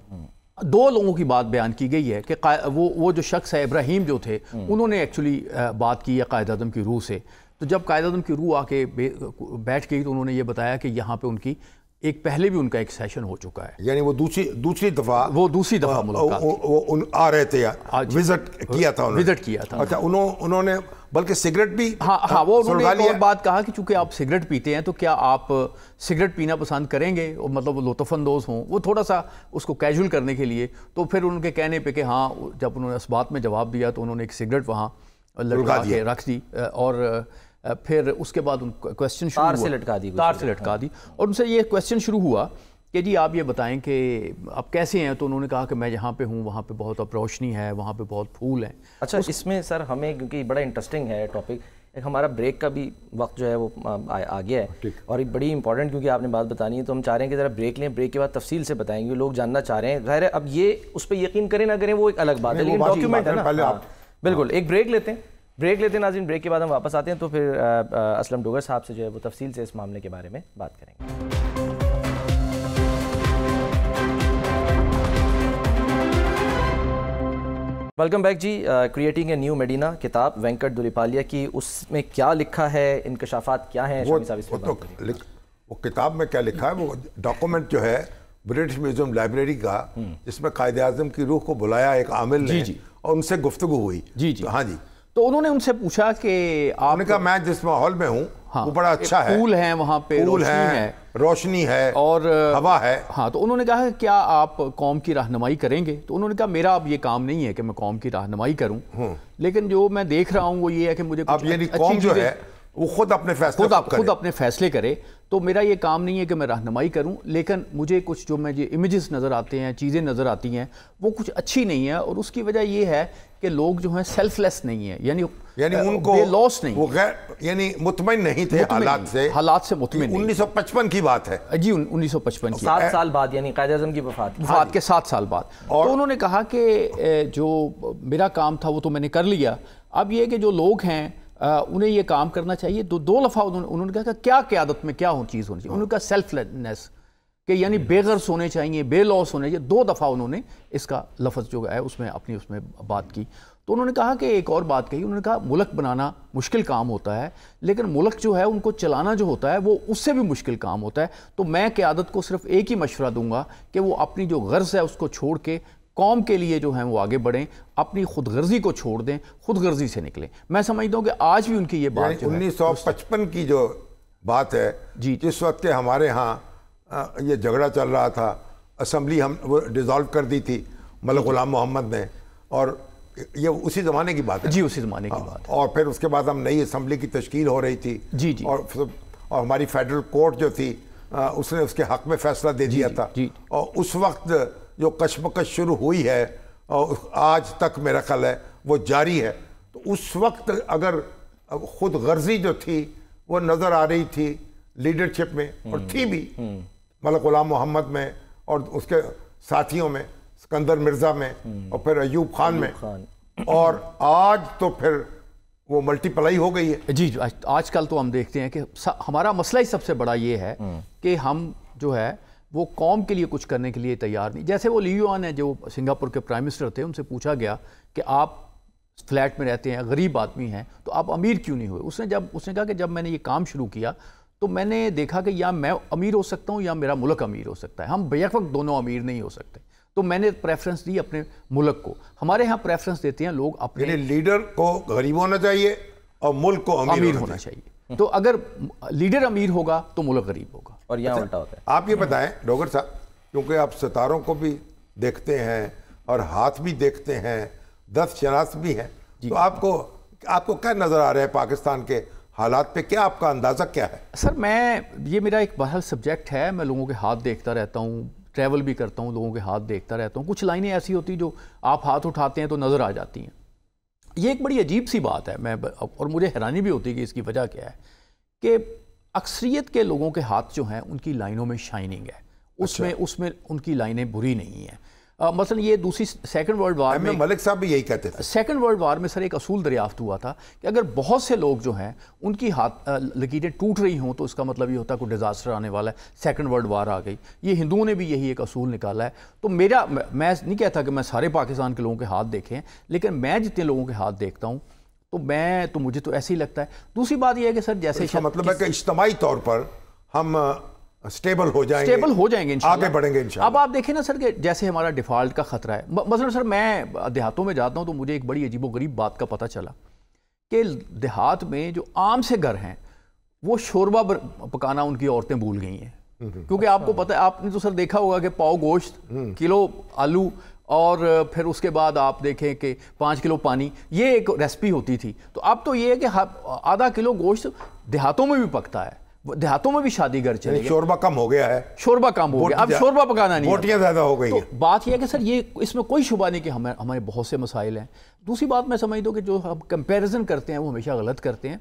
Speaker 3: 2 لوگوں کی بات بیان کی گئی ہے کہ وہ جو شخص ہے ابراہیم جو تھے، انہوں نے ایکچولی بات کی ہے قائد اعظم کی روح سے، تو جب قائد اعظم کی روح آ کے بیٹھ گئی تو انہوں نے یہ بتایا کہ یہاں پہ ان کی ایک پہلے بھی ان کا ایک سیشن ہو چکا ہے،
Speaker 2: یعنی وہ دوسری دفعہ
Speaker 3: ملاقات
Speaker 2: وہ آ رہے تھے، وزٹ کیا تھا اچھا انہوں نے بلکہ سگریٹ بھی،
Speaker 3: ہاں وہ انہوں نے ایک اور بات کہا کہ چونکہ آپ سگریٹ پیتے ہیں تو کیا آپ سگریٹ پینا پسند کریں گے، مطلب وہ لطف اندوز ہوں، وہ تھوڑا سا اس کو کیجول کرنے کے لیے، تو پھر ان کے کہنے پہ کہ ہاں جب انہوں نے اس بات میں جواب دیا تو انہوں نے ایک سگریٹ وہاں لٹکا کے رکھ دی، اور پھر اس کے بعد ان کویسچن شروع ہوا، تار سے لٹکا دی، اور ان سے یہ کویسچن شروع ہوا کہ جی آپ یہ بتائیں کہ آپ کیسے ہیں، تو انہوں نے کہا کہ میں یہاں پہ ہوں، وہاں پہ بہت اب روشنی ہے، وہاں پہ بہت پھول ہیں.
Speaker 1: اچھا اس میں سر ہمیں کیونکہ بڑا انٹرسٹنگ ہے ٹاپک، ایک ہمارا بریک کا بھی وقت جو ہے وہ آ گیا ہے، اور ایک بڑی امپورٹنٹ کیونکہ آپ نے بات بتانی ہے تو ہم چاہ رہے ہیں کہ ذرا بریک لیں، بریک کے بعد تفصیل سے بتائیں گے، لوگ جاننا چاہ رہے ہیں، ظاہر ہے اب یہ اس پہ یقین کریں نہ کریں وہ ایک الگ بات ہے، لیکن ڈاکیومنٹ ہے نا. بالکل ایک بریک لیتے ہیں ناظرین، بریک کے بعد ہم واپس آتے ہیں تو پھر اسلم ڈوگر صاحب سے جو ہے وہ تفصیل سے اس معاملے کے بارے میں بات کریں گے. Welcome back ji. Creating a new Medina کتاب وینکٹ دولیپالیا کی، اس میں کیا لکھا ہے، انکشافات کیا ہیں؟
Speaker 2: وہ کتاب میں کیا لکھا ہے، وہ ڈاکومنٹ جو ہے برٹش میوزیم لائبریری کا، جس میں قائد اعظم کی روح کو بلایا ایک عامل نے اور ان سے گفتگو ہوئی. ہاں جی.
Speaker 3: تو انہوں نے ان سے پوچھا کہ آپ
Speaker 2: نے کہا میں جس ماحول میں ہوں وہ بڑا اچھا ہے،
Speaker 3: پھول ہیں وہاں پہ،
Speaker 2: روشنی ہے اور ہوا ہے.
Speaker 3: ہاں تو انہوں نے کہا کہ کیا آپ قوم کی رہنمائی کریں گے؟ تو انہوں نے کہا میرا اب یہ کام نہیں ہے کہ میں قوم کی رہنمائی کروں، لیکن جو میں دیکھ رہا ہوں وہ یہ ہے کہ مجھے
Speaker 2: اب یعنی قوم جو ہے وہ خود اپنے فیصلے
Speaker 3: کرے، تو میرا یہ کام نہیں ہے کہ میں رہنمائی کروں، لیکن مجھے کچھ جو مجھے امیجز نظر آتے ہیں، چیزیں نظر آتی ہیں، وہ کچھ اچھی نہیں ہے، اور اس کی وجہ یہ ہے کہ لوگ جو ہیں سیلف لیس نہیں ہیں، یعنی
Speaker 2: ان کو
Speaker 3: بے لوس نہیں،
Speaker 2: وہ یعنی مطمئن نہیں تھے حالات سے مطمئن. 1955 کی بات ہے
Speaker 3: جی، 1955 کی،
Speaker 1: 7 سال بعد، یعنی قائد اعظم کی
Speaker 3: وفات کے 7 سال بعد. تو انہوں نے کہا کہ جو میرا کام تھا وہ تو میں نے کر لیا، اب یہ کہ جو لوگ ہیں انہیں یہ کام کرنا چاہیے. 2 دفعہ انہوں نے کہا کہ کیا قیادت میں کیا چیز ہونی چاہیے، انہوں نے کہا سیلف لیسنس، کہ یعنی بے غرض ہونے چاہیے، بے لوس ہونے چاہیے. 2 دفعہ انہوں نے اس کا لفظ جو ہے اس میں بات کی. تو انہوں نے کہا کہ ایک اور بات کہی، انہوں نے کہا ملک بنانا مشکل کام ہوتا ہے، لیکن ملک جو ہے ان کو چلانا جو ہوتا ہے وہ اس سے بھی مشکل کام ہوتا ہے. تو میں قیادت کو صرف ایک ہی مشورہ دوں گا کہ وہ اپنی جو غرض ہے اس کو چھوڑ کے قوم کے لیے جو ہیں وہ آگے بڑھیں، اپنی خود غرضی کو چھوڑ دیں، خود غرضی سے نکلیں. میں سمجھتا ہوں کہ آج بھی ان کی یہ بات
Speaker 2: 1955 کی جو بات ہے، جس وقت کے ہمارے ہاں یہ جھگڑا چل رہا تھا، اسمبلی ہم وہ ڈیزالو کر دی تھی ملک غلام محمد نے، اور یہ اسی زمانے کی بات ہے.
Speaker 3: جی اسی زمانے کی بات.
Speaker 2: اور پھر اس کے بعد ہم نئی اسمبلی کی تشکیل ہو رہی تھی، اور ہماری فیڈرل کورٹ جو تھی اس نے اس کے حق میں فیصلہ دے دیا تھا. اور اس وقت جو کشمکش شروع ہوئی ہے اور آج تک میرا خیال ہے وہ جاری ہے. تو اس وقت اگر خود غرضی جو تھی وہ نظر آ رہی تھی لیڈرشپ میں، اور تھی بھی ملک غلام محمد میں اور اس کے ساتھیوں میں، سکندر مرزا میں، اور پھر ایوب خان میں، اور آج تو پھر وہ ملٹی پلائی ہو گئی ہے.
Speaker 3: جی آج کل تو ہم دیکھتے ہیں کہ ہمارا مسئلہ ہی سب سے بڑا یہ ہے کہ ہم جو ہے وہ قوم کے لیے کچھ کرنے کے لیے تیار نہیں. جیسے وہ لیو آن ہے جو سنگاپور کے پرائم منسٹر تھے، ان سے پوچھا گیا کہ آپ فلیٹ میں رہتے ہیں، غریب آدمی ہیں، تو آپ امیر کیوں نہیں ہوئے؟ اس نے کہا کہ جب میں نے یہ کام شروع کیا تو میں نے دیکھا کہ یا میں امیر ہو سکتا ہوں یا میرا ملک امیر ہو سکتا ہے، ہم بیک وقت دونوں امیر نہیں ہو سکتے. تو میں نے پریفرنس دی اپنے ملک کو. ہمارے ہاں پریفرنس دیتے ہیں لوگ اپنے،
Speaker 2: یعنی لیڈر کو غریب ہونا چاہیے اور ملک کو امیر
Speaker 3: ہونا چاہیے. تو اگر لیڈر امیر ہوگا تو ملک غریب ہوگا،
Speaker 1: اور یہاں الٹا ہوتا ہے.
Speaker 2: آپ یہ بتائیں ڈوگر صاحب، کیونکہ آپ ستاروں کو بھی دیکھتے ہیں اور ہاتھ بھی دیکھتے ہیں، دست شناس بھی ہیں، تو آپ کو کیا نظر آ رہا ہے پاکستان کے حالات پہ؟ کیا آپ کا اندازہ کیا ہے؟
Speaker 3: سر یہ میرا ایک بہرحال سبجیکٹ ہے، میں لوگوں کے ہاتھ دیکھتا رہتا ہوں، ٹریول بھی کرتا ہوں، لوگوں کے ہاتھ دیکھتا رہتا ہوں، کچھ لائنیں ایسی ہوتی جو آپ ہاتھ اٹھاتے ہیں تو نظر آ جاتی ہیں. یہ ایک بڑی عجیب سی بات ہے، اور مجھے حیرانی بھی ہوتی ہے کہ اس کی وجہ کیا ہے کہ اکثریت کے لوگوں کے ہاتھ جو ہیں ان کی لائنوں میں شائننگ ہے، اس میں ان کی لائنیں بری نہیں ہیں. مثلا یہ دوسری سیکنڈ ورلڈ وار میں
Speaker 2: ملک صاحب بھی یہی کہتے تھے.
Speaker 3: سیکنڈ ورلڈ وار میں سر ایک اصول دریافت ہوا تھا کہ اگر بہت سے لوگ جو ہیں ان کی لکیریں ٹوٹ رہی ہوں تو اس کا مطلب یہ ہوتا ہے کوئی ڈیزاسٹر آنے والا ہے، سیکنڈ ورلڈ وار آ گئی. یہ ہندوؤں نے بھی یہی ایک اصول نکالا ہے. تو میں نہیں کہتا کہ میں سارے پاکستان کے لوگوں کے ہاتھ دیکھے ہیں، لیکن میں جتنے لوگوں کے ہاتھ دیکھتا ہوں تو مجھے تو ایسے ہی لگتا ہے. دوسری بات یہ ہے کہ سر جیسے
Speaker 2: اس کا مطلب ہے کہ اجتماعی طور پر ہم سٹیبل ہو جائیں گے
Speaker 3: انشاءاللہ.
Speaker 2: آگے بڑھیں گے انشاءاللہ.
Speaker 3: اب آپ دیکھیں نا سر کہ جیسے ہمارا ڈیفالٹ کا خطرہ ہے. مثلا سر میں دیہاتوں میں جاتا ہوں تو مجھے ایک بڑی عجیب و غریب بات کا پتہ چلا کہ دیہات میں جو عام سے گھر ہیں وہ شوربہ پکانا ان کی عورتیں بھول گئی ہیں. کیونکہ آپ کو پتہ ہے، آپ نے تو سر دیکھا ہوگا کہ پاؤ گوشت، کلو آلو، اور پھر اس کے بعد آپ دیکھیں کہ 5 کلو پانی، یہ ایک ریسپی ہوتی تھی. تو اب تو یہ ہے کہ آدھا کلو گوشت دیہاتوں میں بھی پکتا ہے، دیہاتوں میں بھی شادی گھر چلے گئے.
Speaker 2: شوربہ کم ہو گیا ہے،
Speaker 3: شوربہ کم ہو گیا، اب شوربہ پکانا نہیں،
Speaker 2: بوٹیاں زیادہ ہو گئی ہیں.
Speaker 3: تو بات یہ ہے کہ سر یہ اس میں کوئی شبہ نہیں کہ ہمارے بہت سے مسائل ہیں. دوسری بات میں سمجھتا ہوں کہ جو ہم کمپیریزن کرتے ہیں وہ ہمیشہ غلط کرتے ہیں.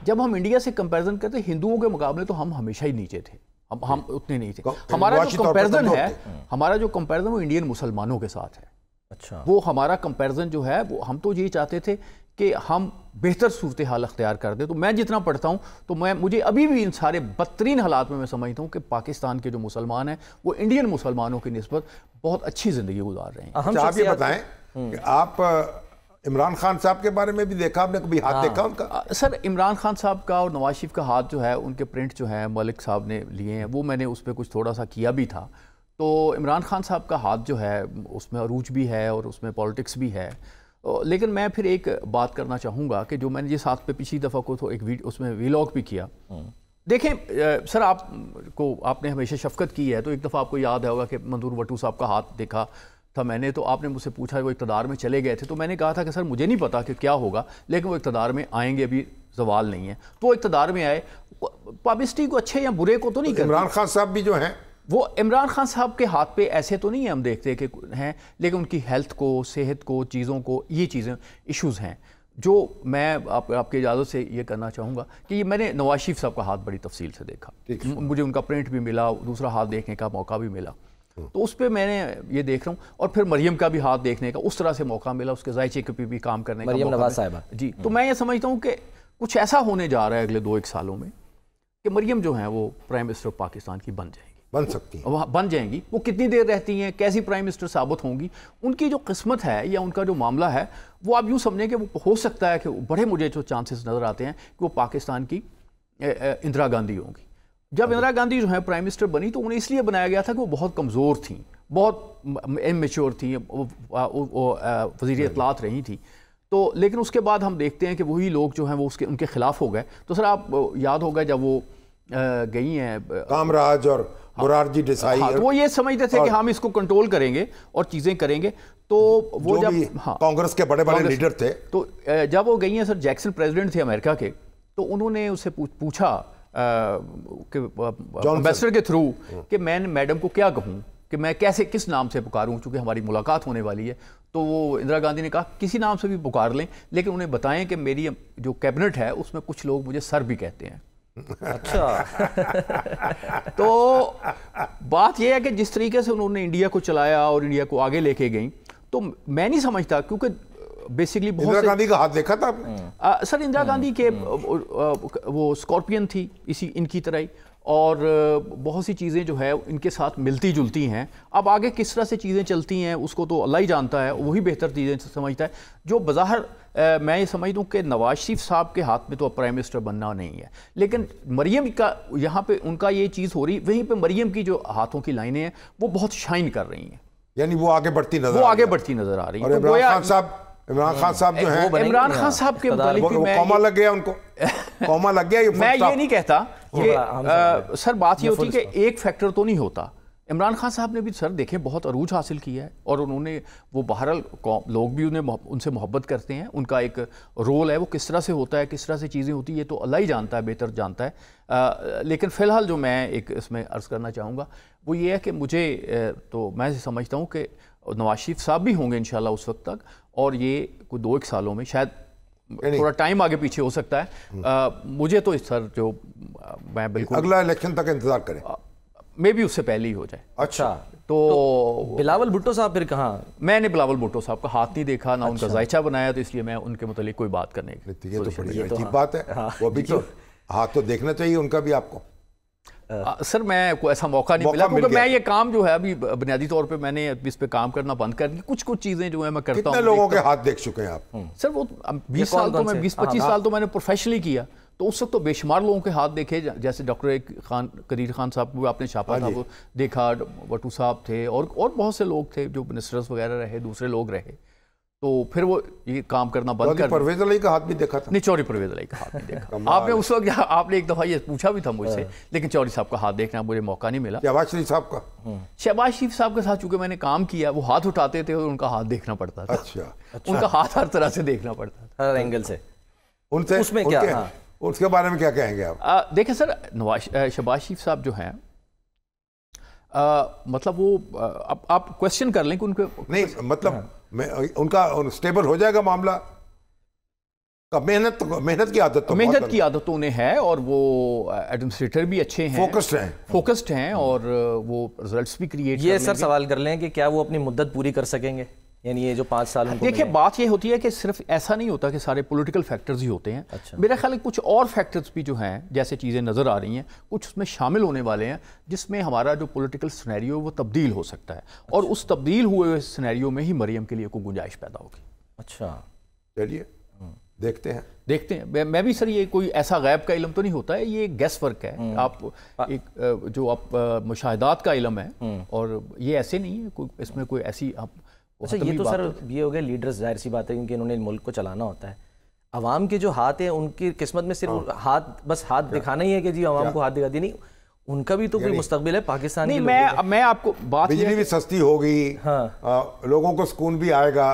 Speaker 3: جب ہم انڈیا سے کمپیریزن کرتے ہیں ہندوؤں کے مقابلے تو ہم ہمیشہ ہی نیچے تھے، ہم اتنے نہیں تھے. ہمارا جو کمپیریزن وہ انڈین مسلمانوں کے ساتھ ہے.
Speaker 1: اچھا،
Speaker 3: وہ ہمارا کمپیریزن جو ہے وہ ہم تو یہ چاہتے تھے کہ ہم بہتر صورتحال اختیار کر دیں. تو میں جتنا پڑھتا ہوں تو مجھے ابھی بھی ان سارے بدترین حالات میں سمجھتا ہوں کہ پاکستان کے جو مسلمان ہیں وہ انڈین مسلمانوں کی نسبت بہت اچھی زندگی گزار رہے ہیں.
Speaker 2: اچھا، آپ یہ بتائیں کہ آپ عمران خان صاحب کے بارے میں بھی دیکھا، آپ نے کبھی ہاتھ دیکھا ان کا؟
Speaker 3: سر عمران خان صاحب کا اور نواز شریف کا ہاتھ جو ہے ان کے پرنٹ جو ہے ملک صاحب نے لیے ہیں، وہ میں نے اس پہ کچھ تھوڑا سا کیا بھی تھا. تو عمران خان صاحب کا ہاتھ جو ہے اس میں عروج بھی ہے اور اس میں پالیٹکس بھی ہے. لیکن میں پھر ایک بات کرنا چاہوں گا کہ جو میں نے یہ ساتھ پہ پچھلی دفعہ کو تو ایک اس میں ویلاگ بھی کیا. دیکھیں سر، آپ نے ہمیشہ شفقت کی ہے، تو ایک دفعہ آپ کو یاد ہوگا کہ منظور وٹو صاحب کا ہاتھ دیکھا تھا میں نے، تو آپ نے مجھ سے پوچھا وہ اقتدار میں چلے گئے تھے، تو میں نے کہا تھا کہ سر مجھے نہیں پتا کہ کیا ہوگا، لیکن وہ اقتدار میں آئیں گے، ابھی زوال نہیں ہے. تو وہ اقتدار میں آئے، پابلسٹی کو اچھے یا برے کو تو نہیں کرتے.
Speaker 2: عمران خان صاحب بھی جو ہیں
Speaker 3: وہ عمران خان صاحب کے ہاتھ پہ ایسے تو نہیں ہیں ہم دیکھتے کہ ہیں، لیکن ان کی ہیلتھ کو، صحت کو، چیزوں کو، یہ چیزیں ایشوز ہیں. جو میں آپ کی اجازت سے یہ کرنا چاہوں گا کہ یہ میں نے نواز شریف صاحب کا ہاتھ بڑی تفصیل سے دیکھا، مجھے ان کا پرنٹ بھی ملا، دوسرا ہاتھ دیکھنے کا موقع بھی ملا. تو اس پہ میں نے یہ دیکھ رہا ہوں، اور پھر مریم کا بھی ہاتھ دیکھنے کا اس طرح سے موقع ملا، اس کے ذائچے کے بھی کام کرنے کا
Speaker 1: مریم نواز صاحبہ.
Speaker 3: جی، تو میں یہ سمجھتا ہوں کہ کچھ ایسا ہونے جا رہا ہے اگلے 2-1 سالوں میں کہ مریم جو ہیں وہ پرائم منسٹر پاکستان کی بن جائیں گی، بن جائیں گی. وہ کتنی دیر رہتی ہیں، کیسی پرائم منسٹر ثابت ہوں گی، ان کی جو قسمت ہے یا ان کا جو معاملہ ہے وہ آپ یوں سمجھیں کہ وہ ہو سکتا ہے کہ بڑے مجھے جو چانسز نظر آتے ہیں کہ وہ پاکستان کی اندرا گاندھی ہوں گی. جب اندرا گاندھی جو ہے پرائم منسٹر بنی تو انہیں اس لیے بنایا گیا تھا کہ وہ بہت کمزور تھیں، بہت امیچور تھیں، وزیر اطلاعات رہی تھیں. تو لیکن اس کے بعد ہم دیکھتے ہیں کہ وہی لوگ جو ہیں وہ ان کے خلاف ہو گئے. تو سر آپ یاد ہوگا جب وہ گئی ہیں
Speaker 2: کامراج اور مرارجی دیسائی،
Speaker 3: تو وہ یہ سمجھتے تھے کہ ہم اس کو کنٹرول کریں گے اور چیزیں کریں گے. تو وہ جب
Speaker 2: کانگریس کے بڑے بڑے لیڈر تھے،
Speaker 3: تو جب وہ گئی ہیں سر، جیکسن پریزیڈنٹ تھے امریکہ کے، تو انہوں نے اس سے پوچھا کہ ایمبیسڈر کے تھرو کہ میں میڈم کو کیا کہوں، کہ میں کیسے کس نام سے پکاروں، چونکہ ہماری ملاقات ہونے والی ہے. تو وہ اندرا گاندھی نے کہا کسی نام سے بھی پکار لیں، لیکن انہیں بتائیں کہ میری جو کیبنٹ ہے اس میں کچھ لوگ مجھے سر بھی کہتے ہیں.
Speaker 1: اچھا.
Speaker 3: تو بات یہ ہے کہ جس طریقے سے انہوں نے انڈیا کو چلایا اور انڈیا کو آگے لے کے گئیں، تو میں نہیں سمجھتا، کیونکہ بیسکلی بہت
Speaker 2: اندرا گاندھی کا ہاتھ دیکھا تھا آپ نے؟
Speaker 3: سر اندرا گاندھی کے وہ اسکارپین تھی ان کی طرح ہی، اور بہت سی چیزیں جو ہے ان کے ساتھ ملتی جلتی ہیں. اب آگے کس طرح سے چیزیں چلتی ہیں اس کو تو اللہ ہی جانتا ہے، وہی بہتر چیزیں سمجھتا ہے. جو بظاہر میں یہ سمجھتا ہوں کہ نواز شریف صاحب کے ہاتھ میں تو اب پرائم منسٹر بننا نہیں ہے، لیکن مریم کا یہاں پہ ان کا یہ چیز ہو رہی، وہیں پہ مریم کی جو ہاتھوں کی لائنیں ہیں وہ بہت شائن کر رہی ہیں،
Speaker 2: یعنی وہ آگے بڑھتی نظر
Speaker 3: آ رہی ہیں.
Speaker 2: عمران خان صاحب جو ہیں،
Speaker 3: عمران خان صاحب کے متعلق
Speaker 2: کوما لگ گیا، ان کو کوما لگ گیا.
Speaker 3: میں یہ نہیں کہتا کہ سر بات یہ ہوتی کہ ایک فیکٹر تو نہیں ہوتا، عمران خان صاحب نے بھی سر دیکھیں بہت عروج حاصل کیا ہے، اور انہوں نے وہ بہرحال لوگ بھی ان سے محبت کرتے ہیں، ان کا ایک رول ہے وہ کس طرح سے ہوتا ہے، کس طرح سے چیزیں ہوتی ہیں، یہ تو اللہ ہی جانتا ہے، بہتر جانتا ہے. لیکن فی الحال جو میں ایک اس میں عرض کرنا چاہوں گا وہ یہ ہے کہ مجھے تو میں سمجھتا ہوں کہ نواز شریف صاحب بھی ہوں گے انشاءاللہ اس وقت تک، اور یہ کوئی 2-1 سالوں میں شاید تھوڑا ٹائم آگے پیچھے ہو سکتا ہے. مجھے تو سر جو میں بالکل
Speaker 2: اگلا الیکشن تک انتظار کریں،
Speaker 3: میں بھی اس سے پہلے ہی ہو جائے.
Speaker 2: اچھا
Speaker 3: تو
Speaker 1: بلاول بھٹو صاحب پھر کہاں؟
Speaker 3: میں نے بلاول بھٹو صاحب کا ہاتھ نہیں دیکھا، نہ ان کا ذائچہ بنایا، تو اس لیے میں ان کے متعلق کوئی بات کرنے کی.
Speaker 2: یہ تو بڑی عجیب بات ہے. وہ بھی تو ہاتھ تو دیکھنا چاہیے ان کا بھی آپ کو.
Speaker 3: سر میں کوئی ایسا موقع نہیں ملا، کیونکہ میں یہ کام جو ہے ابھی بنیادی طور پہ میں نے اس پہ کام کرنا بند کر دی. کچھ چیزیں جو ہیں میں کرتا ہوں.
Speaker 2: کتنے لوگوں کے ہاتھ دیکھ چکے ہیں آپ؟
Speaker 3: سر وہ 20 سال تو میں 20-25 سال تو میں نے پروفیشنلی کیا، تو اس وقت تو بے شمار لوگوں کے ہاتھ دیکھے، جیسے ڈاکٹر قدیر خان صاحب کو آپ نے چھاپا تھا وہ دیکھا، وٹو صاحب تھے، اور بہت سے لوگ تھے جو منسٹرز وغیرہ رہے، دوسرے لوگ رہے. تو پھر وہ یہ کام کرنا بند کر.
Speaker 2: پرویز علی کا ہاتھ بھی دیکھا تھا؟
Speaker 3: نہیں، چوری پرویز علی کا ہاتھ نہیں دیکھا. آپ نے اس وقت آپ نے ایک دفعہ یہ پوچھا بھی تھا مجھ سے، لیکن چوری صاحب کا ہاتھ دیکھنا مجھے موقع نہیں ملا.
Speaker 2: شہباز شریف صاحب کا؟
Speaker 3: شہباز شریف صاحب کے ساتھ چونکہ میں نے کام کیا، وہ ہاتھ اٹھاتے تھے اور ان کا ہاتھ دیکھنا پڑتا تھا.
Speaker 2: اچھا،
Speaker 3: ان کا ہاتھ ہر طرح سے دیکھنا پڑتا تھا،
Speaker 1: ہر اینگل سے.
Speaker 2: ان سے
Speaker 1: اس میں کیا
Speaker 2: اس کے بارے میں کیا کہیں گے آپ؟
Speaker 3: دیکھیں سر، شہباز شریف صاحب جو ہیں مطلب وہ آپ کوشچن کر لیں کہ ان کے
Speaker 2: نہیں مطلب ان کا سٹیبل ہو جائے گا معاملہ. محنت کی عادت
Speaker 3: تو انہیں ہے، اور وہ ایڈمنسٹریٹر بھی اچھے ہیں، فوکسڈ ہیں، اور وہ رزلٹس بھی کریٹ.
Speaker 1: یہ سر سوال کر لیں کہ کیا وہ اپنی مدت پوری کر سکیں گے، یعنی یہ جو 5 سال ان کو
Speaker 3: دیکھیں بات یہ ہوتی ہے کہ صرف ایسا نہیں ہوتا کہ سارے پولیٹیکل فیکٹرز ہی ہوتے ہیں. میرا خیال ہے کچھ اور فیکٹرز بھی جو ہیں، جیسے چیزیں نظر آ رہی ہیں، کچھ اس میں شامل ہونے والے ہیں جس میں ہمارا جو پولیٹیکل سینیریو وہ تبدیل ہو سکتا ہے، اور اس تبدیل ہوئے سینیریو میں ہی مریم کے لیے کوئی گنجائش پیدا ہوگی.
Speaker 1: اچھا
Speaker 2: چلیے دیکھتے ہیں.
Speaker 3: میں بھی سر یہ کوئی ایسا غیب کا علم تو نہیں ہوتا ہے، یہ گیس ورک ہے. آپ جو آپ مشاہدات کا علم ہے، اور یہ ایسے نہیں ہے کوئی اس میں کوئی ایسی.
Speaker 1: اچھا یہ تو سر یہ ہو گیا لیڈرز، ظاہر سی بات ہے کیونکہ انہوں نے ملک کو چلانا ہوتا ہے. عوام کے جو ہاتھ ہیں ان کی قسمت میں صرف ہاتھ دکھانا ہی ہے کہ جی عوام کو ہاتھ دکھا دی، نہیں ان کا بھی تو کوئی مستقبل ہے پاکستان کی.
Speaker 3: میں آپ کو بات
Speaker 2: بجلی بھی سستی ہوگی، لوگوں کو سکون بھی آئے گا.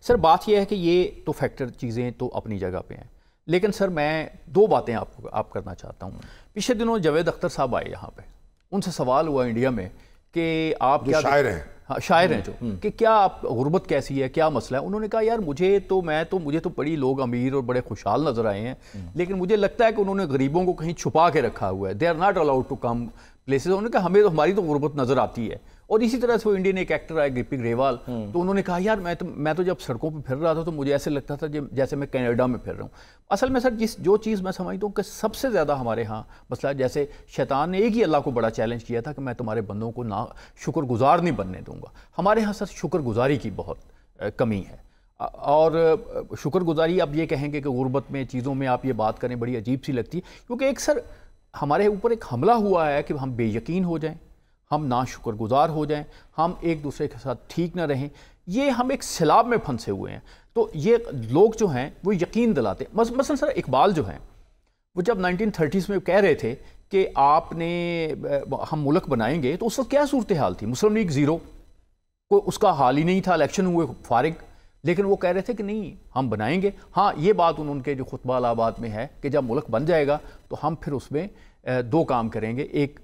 Speaker 3: سر بات یہ ہے کہ یہ تو فیکٹر چیزیں تو اپنی جگہ پہ ہیں، لیکن سر میں 2 باتیں آپ کرنا چاہتا ہوں. پچھلے دنوں جاوید اختر صاحب آئے یہاں پہ، ان سے سوال ہوا انڈیا میں کہ آپ کیا شاعر ہیں جو کہ کیا آپ غربت کیسی ہے، کیا مسئلہ ہے. انہوں نے کہا یار مجھے تو بڑی لوگ امیر اور بڑے خوشحال نظر آئے ہیں، لیکن مجھے لگتا ہے کہ انہوں نے غریبوں کو کہیں چھپا کے رکھا ہوا ہے. They are not allowed to come places. انہوں نے کہا ہماری تو غربت نظر آتی ہے. اور اسی طرح سے وہ انڈین ایک ایکٹر آئے گپی گریوال، تو انہوں نے کہا یار میں تو جب سڑکوں پہ پھر رہا تھا تو مجھے ایسے لگتا تھا جیسے میں کینیڈا میں پھر رہا ہوں. اصل میں سر جو چیز میں سمجھتا ہوں کہ سب سے زیادہ ہمارے ہاں مسئلہ، جیسے شیطان نے ایک ہی اللہ کو بڑا چیلنج کیا تھا کہ میں تمہارے بندوں کو شکر گزار نہیں بننے دوں گا. ہمارے ہاں سر شکر گزاری کی بہت کمی ہے، اور شکر گزاری اب یہ کہیں گے کہ غربت میں چیزوں میں آپ یہ بات کریں بڑی عجیب سی لگتی ہے، کیونکہ ایک سر ہمارے اوپر ایک حملہ ہوا ہے کہ ہم بے یقین ہو جائیں، ہم نا شکر گزار ہو جائیں، ہم ایک دوسرے کے ساتھ ٹھیک نہ رہیں. یہ ہم ایک سیلاب میں پھنسے ہوئے ہیں. تو یہ لوگ جو ہیں وہ یقین دلاتے ہیں. مثلا سر اقبال جو ہیں وہ جب 1930s میں کہہ رہے تھے کہ ہم ملک بنائیں گے، تو اس وقت کیا صورتحال تھی؟ مسلم لیگ 0، کوئی اس کا حال ہی نہیں تھا، الیکشن ہوئے فارغ، لیکن وہ کہہ رہے تھے کہ نہیں ہم بنائیں گے. ہاں یہ بات ان کے جو خطبہ الہٰباد میں ہے کہ جب ملک بن جائے گا تو ہم پھر اس میں 2 کام کریں گے، ایک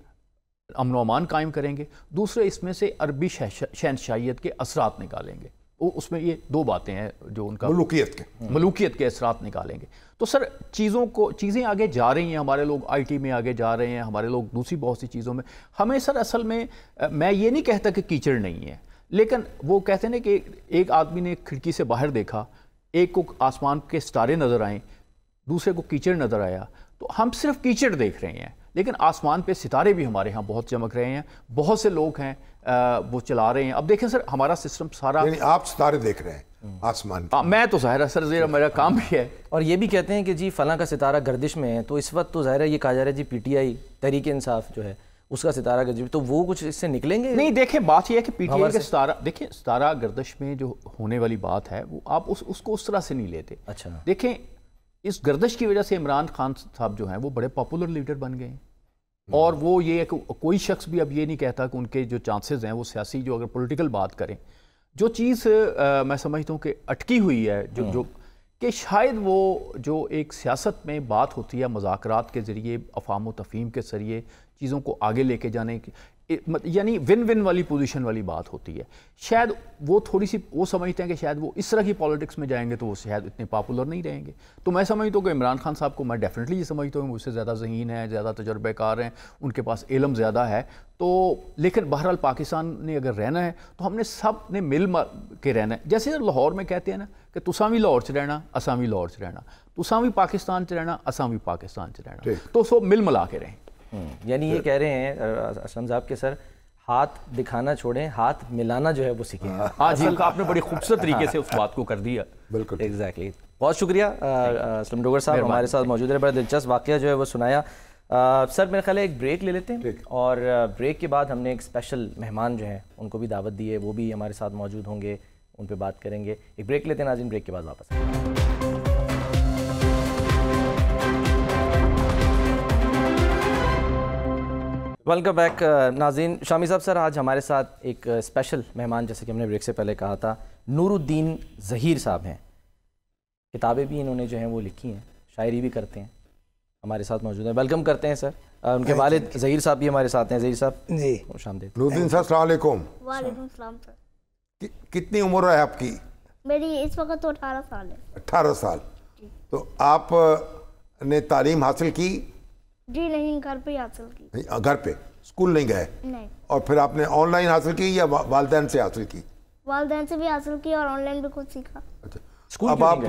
Speaker 3: امن و امان قائم کریں گے، دوسرے اس میں سے عربی شہنشاہیت کے اثرات نکالیں گے. اس میں یہ 2 باتیں ہیں جو ان کا ملوکیت کے اثرات نکالیں گے. تو سر چیزیں آگے جا رہی ہیں، ہمارے لوگ آئی ٹی میں آگے جا رہے ہیں، ہمارے لوگ دوسری بہت سی چیزوں میں. ہمیں سر اصل میں یہ نہیں کہتا کہ کیچڑ نہیں ہے، لیکن وہ کہتے ہیں کہ ایک آدمی نے کھڑکی سے باہر دیکھا، ایک کو آسمان کے ستارے نظر آئیں، دوسرے کو کیچڑ نظر آیا. تو ہم صرف کیچڑ دیکھ رہے ہیں، لیکن آسمان پہ ستارے بھی ہمارے ہاں بہت چمک رہے ہیں. بہت سے لوگ ہیں وہ چلا رہے ہیں. اب دیکھیں سر ہمارا سسٹم سارا،
Speaker 2: یعنی آپ ستارے دیکھ رہے ہیں آسمان پہ.
Speaker 3: میں تو ظاہر ہے سر میرا کام بھی ہے.
Speaker 1: اور یہ بھی کہتے ہیں کہ جی فلاں کا ستارہ گردش میں ہے، تو اس وقت تو ظاہر ہے یہ کہا جا رہا ہے جی P T I Tehreek Insaf جو ہے اس کا ستارہ گردش، تو وہ کچھ اس سے نکلیں گے؟
Speaker 3: نہیں دیکھیں بات یہ ہے کہ پی ٹی آئی کا ستارہ، دیکھیں ستارہ گردش میں جو ہونے والی بات ہے وہ آپ اس کو اس طرح سے نہیں لیتے.
Speaker 1: اچھا
Speaker 3: دیکھیں اس گردش کی وجہ سے عمران خان صاحب جو ہیں وہ بڑے پاپولر لیڈر بن گئے ہیں. اور وہ یہ کوئی شخص بھی اب یہ نہیں کہتا کہ ان کے جو چانسز ہیں وہ سیاسی جو اگر پولیٹیکل بات کریں جو چیز میں سمجھتا ہوں کہ اٹکی ہوئی ہے جو کہ شاید وہ جو ایک سیاست میں بات ہوتی ہے مذاکرات کے ذریعے افہام و تفہیم کے ذریعے چیزوں کو آگے لے کے جانے کی یعنی ون ون والی پوزیشن والی بات ہوتی ہے شاید وہ تھوڑی سی وہ سمجھتے ہیں کہ شاید وہ اس طرح کی پالیٹکس میں جائیں گے تو وہ شاید اتنے پاپولر نہیں رہیں گے تو میں سمجھتا ہوں کہ عمران خان صاحب کو میں ڈیفینیٹلی یہ سمجھتا ہوں کہ اس سے زیادہ ذہین ہے زیادہ تجربہ کار ہیں ان کے پاس علم زیادہ ہے تو لیکن بہرحال پاکستان نے اگر رہنا ہے تو ہم نے سب نے مل کے رہنا ہے جیسے لاہور میں کہتے ہیں نا کہ تساں بھی لاہور 'چ رہنا اساں بھی لاہور 'چ رہنا تساں بھی پاکستان 'چ رہنا اساں بھی پاکستان 'چ رہنا تو سب مل ملا کے رہیں
Speaker 1: یعنی یہ کہہ رہے ہیں اسلم صاحب کے سر ہاتھ دکھانا چھوڑیں ہاتھ ملانا جو ہے وہ سیکھیں
Speaker 3: آج آپ نے بڑی خوبصورت طریقے سے اس بات کو کر دیا
Speaker 2: بالکل
Speaker 1: ایگزیکٹلی بہت شکریہ اسلم ڈوگر صاحب ہمارے ساتھ موجود ہے بڑا دلچسپ واقعہ جو ہے وہ سنایا سر میرا خیال ہے ایک بریک لے لیتے ہیں اور بریک کے بعد ہم نے ایک اسپیشل مہمان جو ہیں ان کو بھی دعوت دی ہے وہ بھی ہمارے ساتھ موجود ہوں گے ان پہ بات کریں گے ایک بریک لیتے ہیں ناظرین بریک کے بعد واپس ویلکم بیک ناظرین شامی صاحب سر آج ہمارے ساتھ ایک اسپیشل مہمان جیسے کہ ہم نے بریک سے پہلے کہا تھا نور الدین ظہیر صاحب ہیں کتابیں بھی انہوں نے جو ہیں وہ لکھی ہیں شاعری بھی کرتے ہیں ہمارے ساتھ موجود ہیں ویلکم کرتے ہیں سر ان کے والد ظہیر صاحب بھی ہمارے ساتھ ہیں ظہیر صاحب
Speaker 4: جی
Speaker 1: خوش آمدید
Speaker 2: نور الدین صاحب السلام علیکم
Speaker 5: وعلیکم السلام سر
Speaker 2: کتنی عمر ہے آپ کی
Speaker 5: میری اس وقت تو 18 سال ہے
Speaker 2: 18 سال تو آپ نے تعلیم حاصل کی
Speaker 5: جی نہیں گھر پہ ہی حاصل کی
Speaker 2: گھر پہ اسکول نہیں گئے
Speaker 5: نہیں
Speaker 2: اور پھر آپ نے آن لائن حاصل کی یا والدین سے حاصل کی
Speaker 5: والدین سے بھی حاصل کی اور آن لائن بھی خود سیکھا
Speaker 2: اچھا اب آپ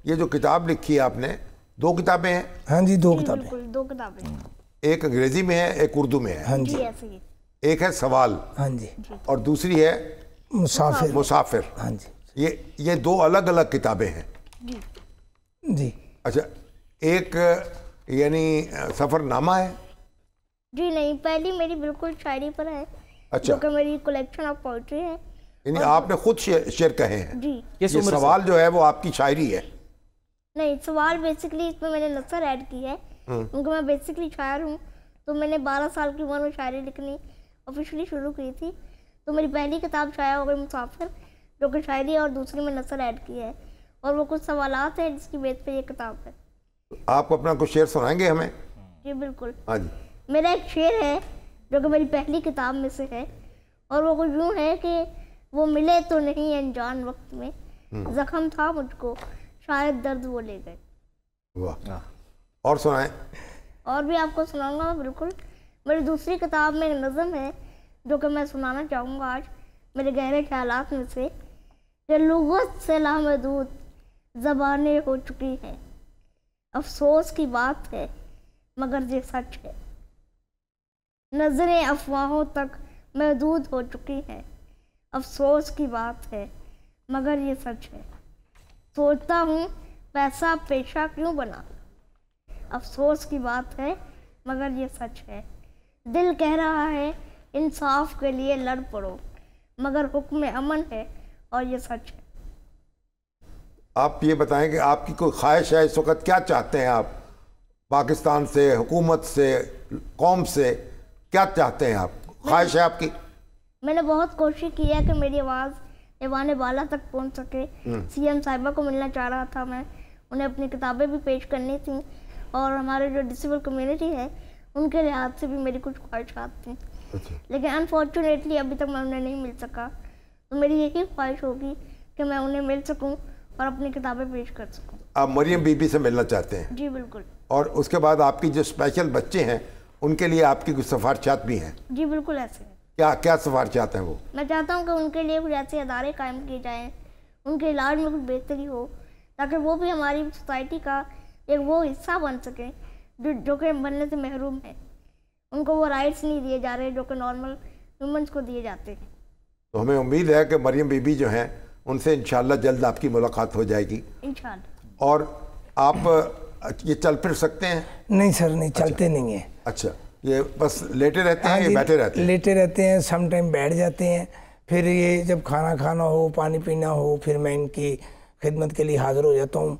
Speaker 2: یہ جو کتاب لکھی ہے آپ نے 2 کتابیں ہیں
Speaker 4: ہاں جی 2 کتابیں
Speaker 5: بالکل 2 کتابیں
Speaker 2: ایک انگریزی میں ہے ایک اردو میں ہے
Speaker 4: ہاں
Speaker 5: جی
Speaker 4: جی
Speaker 5: ایسے ہی
Speaker 2: ایک ہے سوال
Speaker 4: ہاں جی
Speaker 2: اور دوسری ہے
Speaker 4: مسافر
Speaker 2: مسافر
Speaker 4: ہاں جی
Speaker 2: یہ 2 الگ الگ کتابیں ہیں
Speaker 5: جی
Speaker 4: جی
Speaker 2: اچھا ایک یعنی سفر نامہ ہے
Speaker 5: جی نہیں پہلی میری بالکل شاعری پر ہے
Speaker 2: اچھا
Speaker 5: جو کہ میری کلیکشن آف پوئٹری ہے
Speaker 2: یعنی آپ نے خود شعر کہے ہیں
Speaker 5: جی
Speaker 2: یہ سوال جو ہے وہ آپ کی شاعری ہے
Speaker 5: نہیں سوال بیسکلی اس میں نے نثر ایڈ کی ہے کیونکہ میں بیسکلی شاعر ہوں تو میں نے 12 سال کی عمر میں شاعری لکھنی آفیشلی شروع کی تھی تو میری پہلی کتاب شائع ہو گئی مسافر جو کہ شاعری اور دوسری میں نثر ایڈ کی ہے اور وہ کچھ سوالات ہیں جس کی بیس پہ یہ کتاب ہے
Speaker 2: آپ اپنا کچھ شعر سنائیں گے ہمیں
Speaker 5: جی بالکل
Speaker 2: ہاں جی
Speaker 5: میرا ایک شعر ہے جو کہ میری پہلی کتاب میں سے ہے اور وہ کچھ یوں ہے کہ وہ ملے تو نہیں انجان وقت میں زخم تھا مجھ کو شاید درد وہ لے گئے
Speaker 2: واہ اور سنائیں
Speaker 5: اور بھی آپ کو سناؤں گا بالکل میری دوسری کتاب میں ایک نظم ہے جو کہ میں سنانا چاہوں گا آج میرے گہرے خیالات میں سے کہ لغت سے لامحدود زبانیں ہو چکی ہیں افسوس کی بات ہے مگر یہ سچ ہے نظریں افواہوں تک محدود ہو چکی ہیں افسوس کی بات ہے مگر یہ سچ ہے سوچتا ہوں پیسہ پیشہ کیوں بنا افسوس کی بات ہے مگر یہ سچ ہے دل کہہ رہا ہے انصاف کے لیے لڑ پڑو مگر حکم امن ہے اور یہ سچ ہے
Speaker 2: آپ یہ بتائیں کہ آپ کی کوئی خواہش ہے اس وقت کیا چاہتے ہیں آپ پاکستان سے حکومت سے قوم سے کیا چاہتے ہیں آپ خواہش ہے آپ کی
Speaker 5: میں نے بہت کوشش کی ہے کہ میری آواز ایوان بالا تک پہنچ سکے سی ایم صاحبہ کو ملنا چاہ رہا تھا میں انہیں اپنی کتابیں بھی پیش کرنی تھیں اور ہمارے جو ڈسیبل کمیونٹی ہے ان کے لحاظ سے بھی میری کچھ خواہشات تھیں لیکن انفارچونیٹلی ابھی تک میں انہیں نہیں مل سکا تو میری یہی خواہش ہوگی کہ میں انہیں مل سکوں اور اپنی کتابیں پیش کر سکوں
Speaker 2: آپ مریم بی بی سے ملنا چاہتے ہیں
Speaker 5: جی بالکل
Speaker 2: اور اس کے بعد آپ کی جو اسپیشل بچے ہیں ان کے لیے آپ کی کچھ سفارشات بھی ہیں
Speaker 5: جی بالکل ایسے ہیں
Speaker 2: کیا سفارشات ہیں وہ
Speaker 5: میں چاہتا ہوں کہ ان کے لیے کچھ ایسے ادارے قائم کیے جائیں ان کے علاج میں کچھ بہتری ہو تاکہ وہ بھی ہماری سوسائٹی کا ایک وہ حصہ بن سکیں جو کہ بننے سے محروم ہیں ان کو وہ رائٹس نہیں دیے جا رہے جو کہ نارمل ہیومنس کو دیے جاتے ہیں
Speaker 2: تو ہمیں امید ہے کہ مریم بی بی جو ہیں ان سے انشاءاللہ جلد آپ کی ملاقات ہو جائے گی
Speaker 5: انشاءاللہ
Speaker 2: اور آپ یہ چل پھر سکتے ہیں
Speaker 4: نہیں سر نہیں چلتے نہیں ہیں
Speaker 2: اچھا یہ بس لیٹے رہتے ہیں یا بیٹھے رہتے ہیں
Speaker 4: لیٹے رہتے ہیں سم ٹائم بیٹھ جاتے ہیں پھر یہ جب کھانا کھانا ہو پانی پینا ہو پھر میں ان کی خدمت کے لیے حاضر ہو جاتا ہوں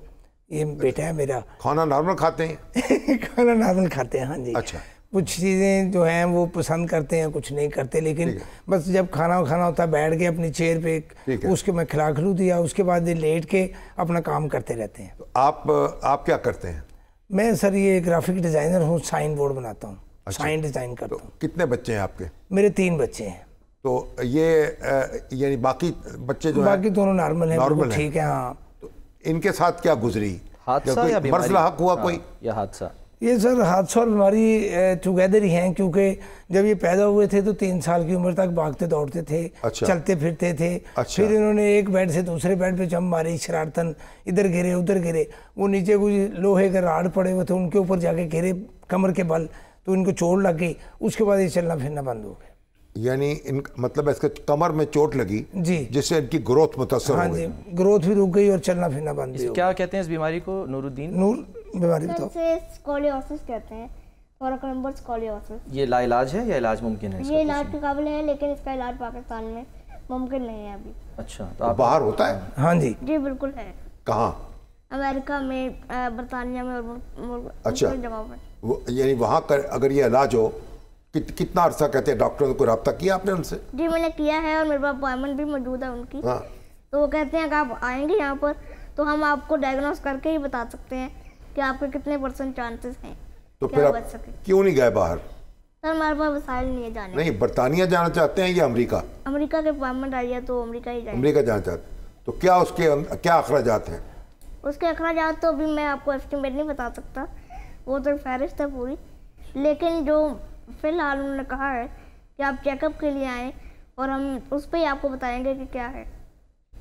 Speaker 4: یہ بیٹا ہے میرا
Speaker 2: کھانا نارمل کھاتے ہیں
Speaker 4: کھانا نارمل کھاتے ہیں ہاں جی
Speaker 2: اچھا
Speaker 4: کچھ چیزیں جو ہیں وہ پسند کرتے ہیں, کچھ نہیں کرتے, لیکن بس جب کھانا ہوتا بیٹھ کے اپنی چیئر پہ اس کے میں کھلو دیا, اس کے بعد یہ لیٹ کے اپنا کام کرتے رہتے ہیں.
Speaker 2: آپ کیا کرتے ہیں؟
Speaker 4: میں سر یہ گرافک ڈیزائنر ہوں, سائن بورڈ بناتا ہوں, سائن ڈیزائن کرتا ہوں.
Speaker 2: کتنے بچے ہیں آپ کے؟
Speaker 4: میرے 3 بچے ہیں.
Speaker 2: تو یہ یعنی باقی بچے جو ہیں
Speaker 4: باقی دونوں نارمل ہیں, ٹھیک ہے. ہاں,
Speaker 2: ان کے ساتھ کیا گزری؟
Speaker 1: حادثہ یا بیماری؟
Speaker 2: مرض لاحق ہوا کوئی
Speaker 1: یا حادثہ؟
Speaker 4: یہ سر حادثہ اور بیماری ٹوگیدر ہی ہیں, کیونکہ جب یہ پیدا ہوئے تھے تو 3 سال کی عمر تک بھاگتے دوڑتے تھے, چلتے پھرتے تھے. پھر انہوں نے ایک بیڈ سے دوسرے بیڈ پہ جم ماری شرارتن, ادھر گرے ادھر گرے. وہ نیچے کچھ لوہے کے راڈ پڑے ہوئے تھے, ان کے اوپر جا کے گرے کمر کے بل, تو ان کو چوٹ لگ گئی. اس کے بعد یہ چلنا پھرنا بند ہو گیا.
Speaker 2: یعنی مطلب اس کے کمر میں چوٹ لگی
Speaker 4: جی,
Speaker 2: جس سے ان کی گروتھ متاثر ہو گئی.
Speaker 4: گروتھ بھی رک گئی اور چلنا پھرنا بند بھی ہو گیا.
Speaker 1: کیا کہتے ہیں اس بیماری کو نور الدین؟
Speaker 4: نور بیماری بتاؤ.
Speaker 5: اسکولیوسس کہتے ہیں, تھوراکمبر اسکولیوسس.
Speaker 1: یہ لا علاج ہے یا علاج ممکن ہے؟
Speaker 5: یہ علاج کے قابل ہے, لیکن اس کا علاج پاکستان میں ممکن نہیں ہے ابھی.
Speaker 1: اچھا, تو آپ
Speaker 2: باہر ہوتا ہے؟
Speaker 4: ہاں جی
Speaker 5: بالکل ہے.
Speaker 2: کہاں؟
Speaker 5: امریکہ میں, برطانیہ میں اور
Speaker 2: اچھا,
Speaker 5: جگہوں میں.
Speaker 2: یعنی وہاں اگر یہ علاج ہو کتنا عرصہ کہتے ہیں ڈاکٹروں کو رابطہ کیا آپ نے ان سے؟
Speaker 5: جی میں نے کیا ہے, اور میرے پاس اپوائنٹمنٹ بھی موجود ہے ان کی. تو وہ کہتے ہیں کہ آپ آئیں گے یہاں پر تو ہم آپ کو ڈائگنوز کر کے ہی بتا سکتے ہیں کہ آپ کے کتنے % چانسز ہیں.
Speaker 2: تو پھر آپ کیوں نہیں گئے باہر؟
Speaker 5: سر ہمارے پاس وسائل نہیں ہے جانے.
Speaker 2: نہیں, برطانیہ جانا چاہتے ہیں یا امریکہ؟
Speaker 5: امریکہ کے اپوائنٹمنٹ آئی ہے تو امریکہ ہی جائیں.
Speaker 2: امریکہ جانا چاہتے ہیں. تو کیا اس کے کیا اخراجات ہیں؟
Speaker 5: اس کے اخراجات تو ابھی میں آپ کو ایسٹیمیٹ نہیں بتا سکتا, وہ تو فہرست ہے پوری. لیکن جو فی الحال انہوں نے کہا ہے کہ آپ چیک اپ کے لیے آئیں اور ہم اس پہ ہی آپ کو بتائیں گے کہ کیا ہے.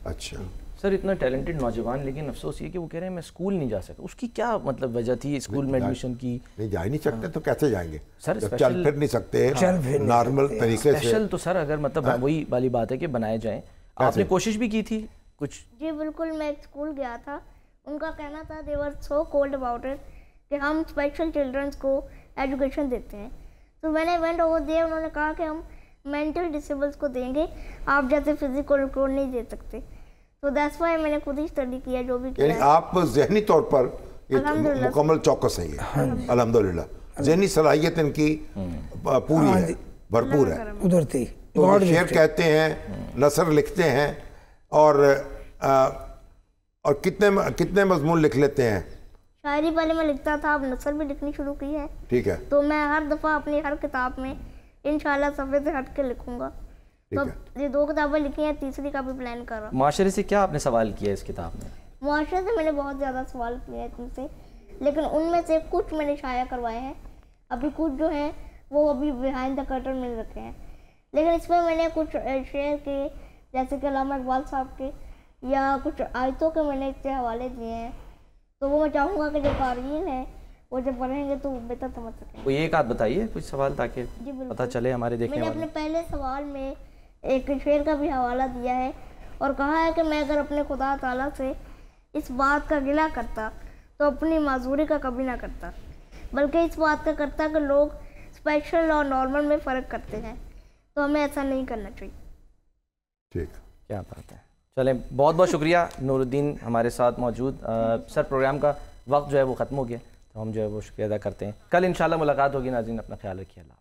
Speaker 2: اچھا
Speaker 1: سر, اتنا ٹیلنٹڈ نوجوان, لیکن افسوس یہ کہ وہ کہہ رہے ہیں میں اسکول نہیں جا سکتا. اس کی کیا مطلب وجہ تھی اسکول میں ایڈمیشن کی؟
Speaker 2: نہیں جا ہی نہیں سکتے تو کیسے جائیں گے
Speaker 1: سر؟
Speaker 2: چل پھر نہیں سکتے نارمل طریقے سے.
Speaker 1: اسپیشل تو سر اگر مطلب وہی والی بات ہے کہ بنائے جائیں. آپ نے کوشش بھی کی تھی کچھ؟
Speaker 5: جی بالکل, میں ایک اسکول گیا تھا, ان کا کہنا تھا they were so cold about it کہ ہم اسپیشل چلڈرنس کو ایجوکیشن دیتے ہیں. تو میں نے وینٹ اوور دیا, انہوں نے کہا کہ ہم مینٹل ڈسیبلس کو دیں گے, آپ جیسے فزیکل کو نہیں دے سکتے. تو دیٹس وائی میں نے خود ہی اسٹڈی کیا جو بھی کیا.
Speaker 2: یعنی آپ ذہنی طور پر مکمل چوکس ہیں, الحمدللہ. ذہنی صلاحیت ان کی پوری ہے, بھرپور ہے.
Speaker 4: ادھر تھی
Speaker 2: شعر کہتے ہیں, نثر لکھتے ہیں, اور کتنے مضمون لکھ لیتے ہیں؟
Speaker 5: شاعری پہلے میں لکھتا تھا, اب نثر بھی لکھنی شروع کی ہے.
Speaker 2: ٹھیک ہے.
Speaker 5: تو میں ہر دفعہ اپنی ہر کتاب میں انشاءاللہ صفحے سے ہٹ کے لکھوں گا. تو یہ 2 کتابیں لکھی ہیں, تیسری کا بھی پلان کر رہا.
Speaker 1: معاشرے سے کیا آپ نے سوال کیا اس کتاب میں؟
Speaker 5: معاشرے سے میں نے بہت زیادہ سوال کیے ہیں ان سے, لیکن ان میں سے کچھ میں نے شائع کروائے ہیں. ابھی کچھ جو ہیں وہ ابھی بیہائنڈ دا کرٹن میں رکھے ہیں. لیکن اس میں نے کچھ شعر کے, جیسے کہ علامہ اقبال صاحب کے, یا کچھ آیتوں کے میں نے اس سے حوالے دیے ہیں. تو وہ میں چاہوں گا کہ جو قارئین ہیں وہ جب پڑھیں گے تو بہتر سمجھ سکیں.
Speaker 1: کوئی ایک آدھ بتائیے کچھ سوال تاکہ پتہ چلے ہمارے دیکھنے والے.
Speaker 5: میں نے اپنے پہلے سوال میں ایک شعر کا بھی حوالہ دیا ہے اور کہا ہے کہ میں اگر اپنے خدا تعالیٰ سے اس بات کا گلہ کرتا تو اپنی معذوری کا کبھی نہ کرتا, بلکہ اس بات کا کرتا کہ لوگ اسپیشل اور نارمل میں فرق کرتے ہیں, تو ہمیں ایسا نہیں کرنا چاہیے.
Speaker 2: ٹھیک,
Speaker 1: کیا بات ہے. چلیں, بہت بہت شکریہ نور الدین ہمارے ساتھ موجود. سر پروگرام کا وقت جو ہے وہ ختم ہو گیا, تو ہم جو ہے وہ شکریہ ادا کرتے ہیں. کل انشاءاللہ ملاقات ہوگی. ناظرین اپنا خیال رکھیے. اللہ.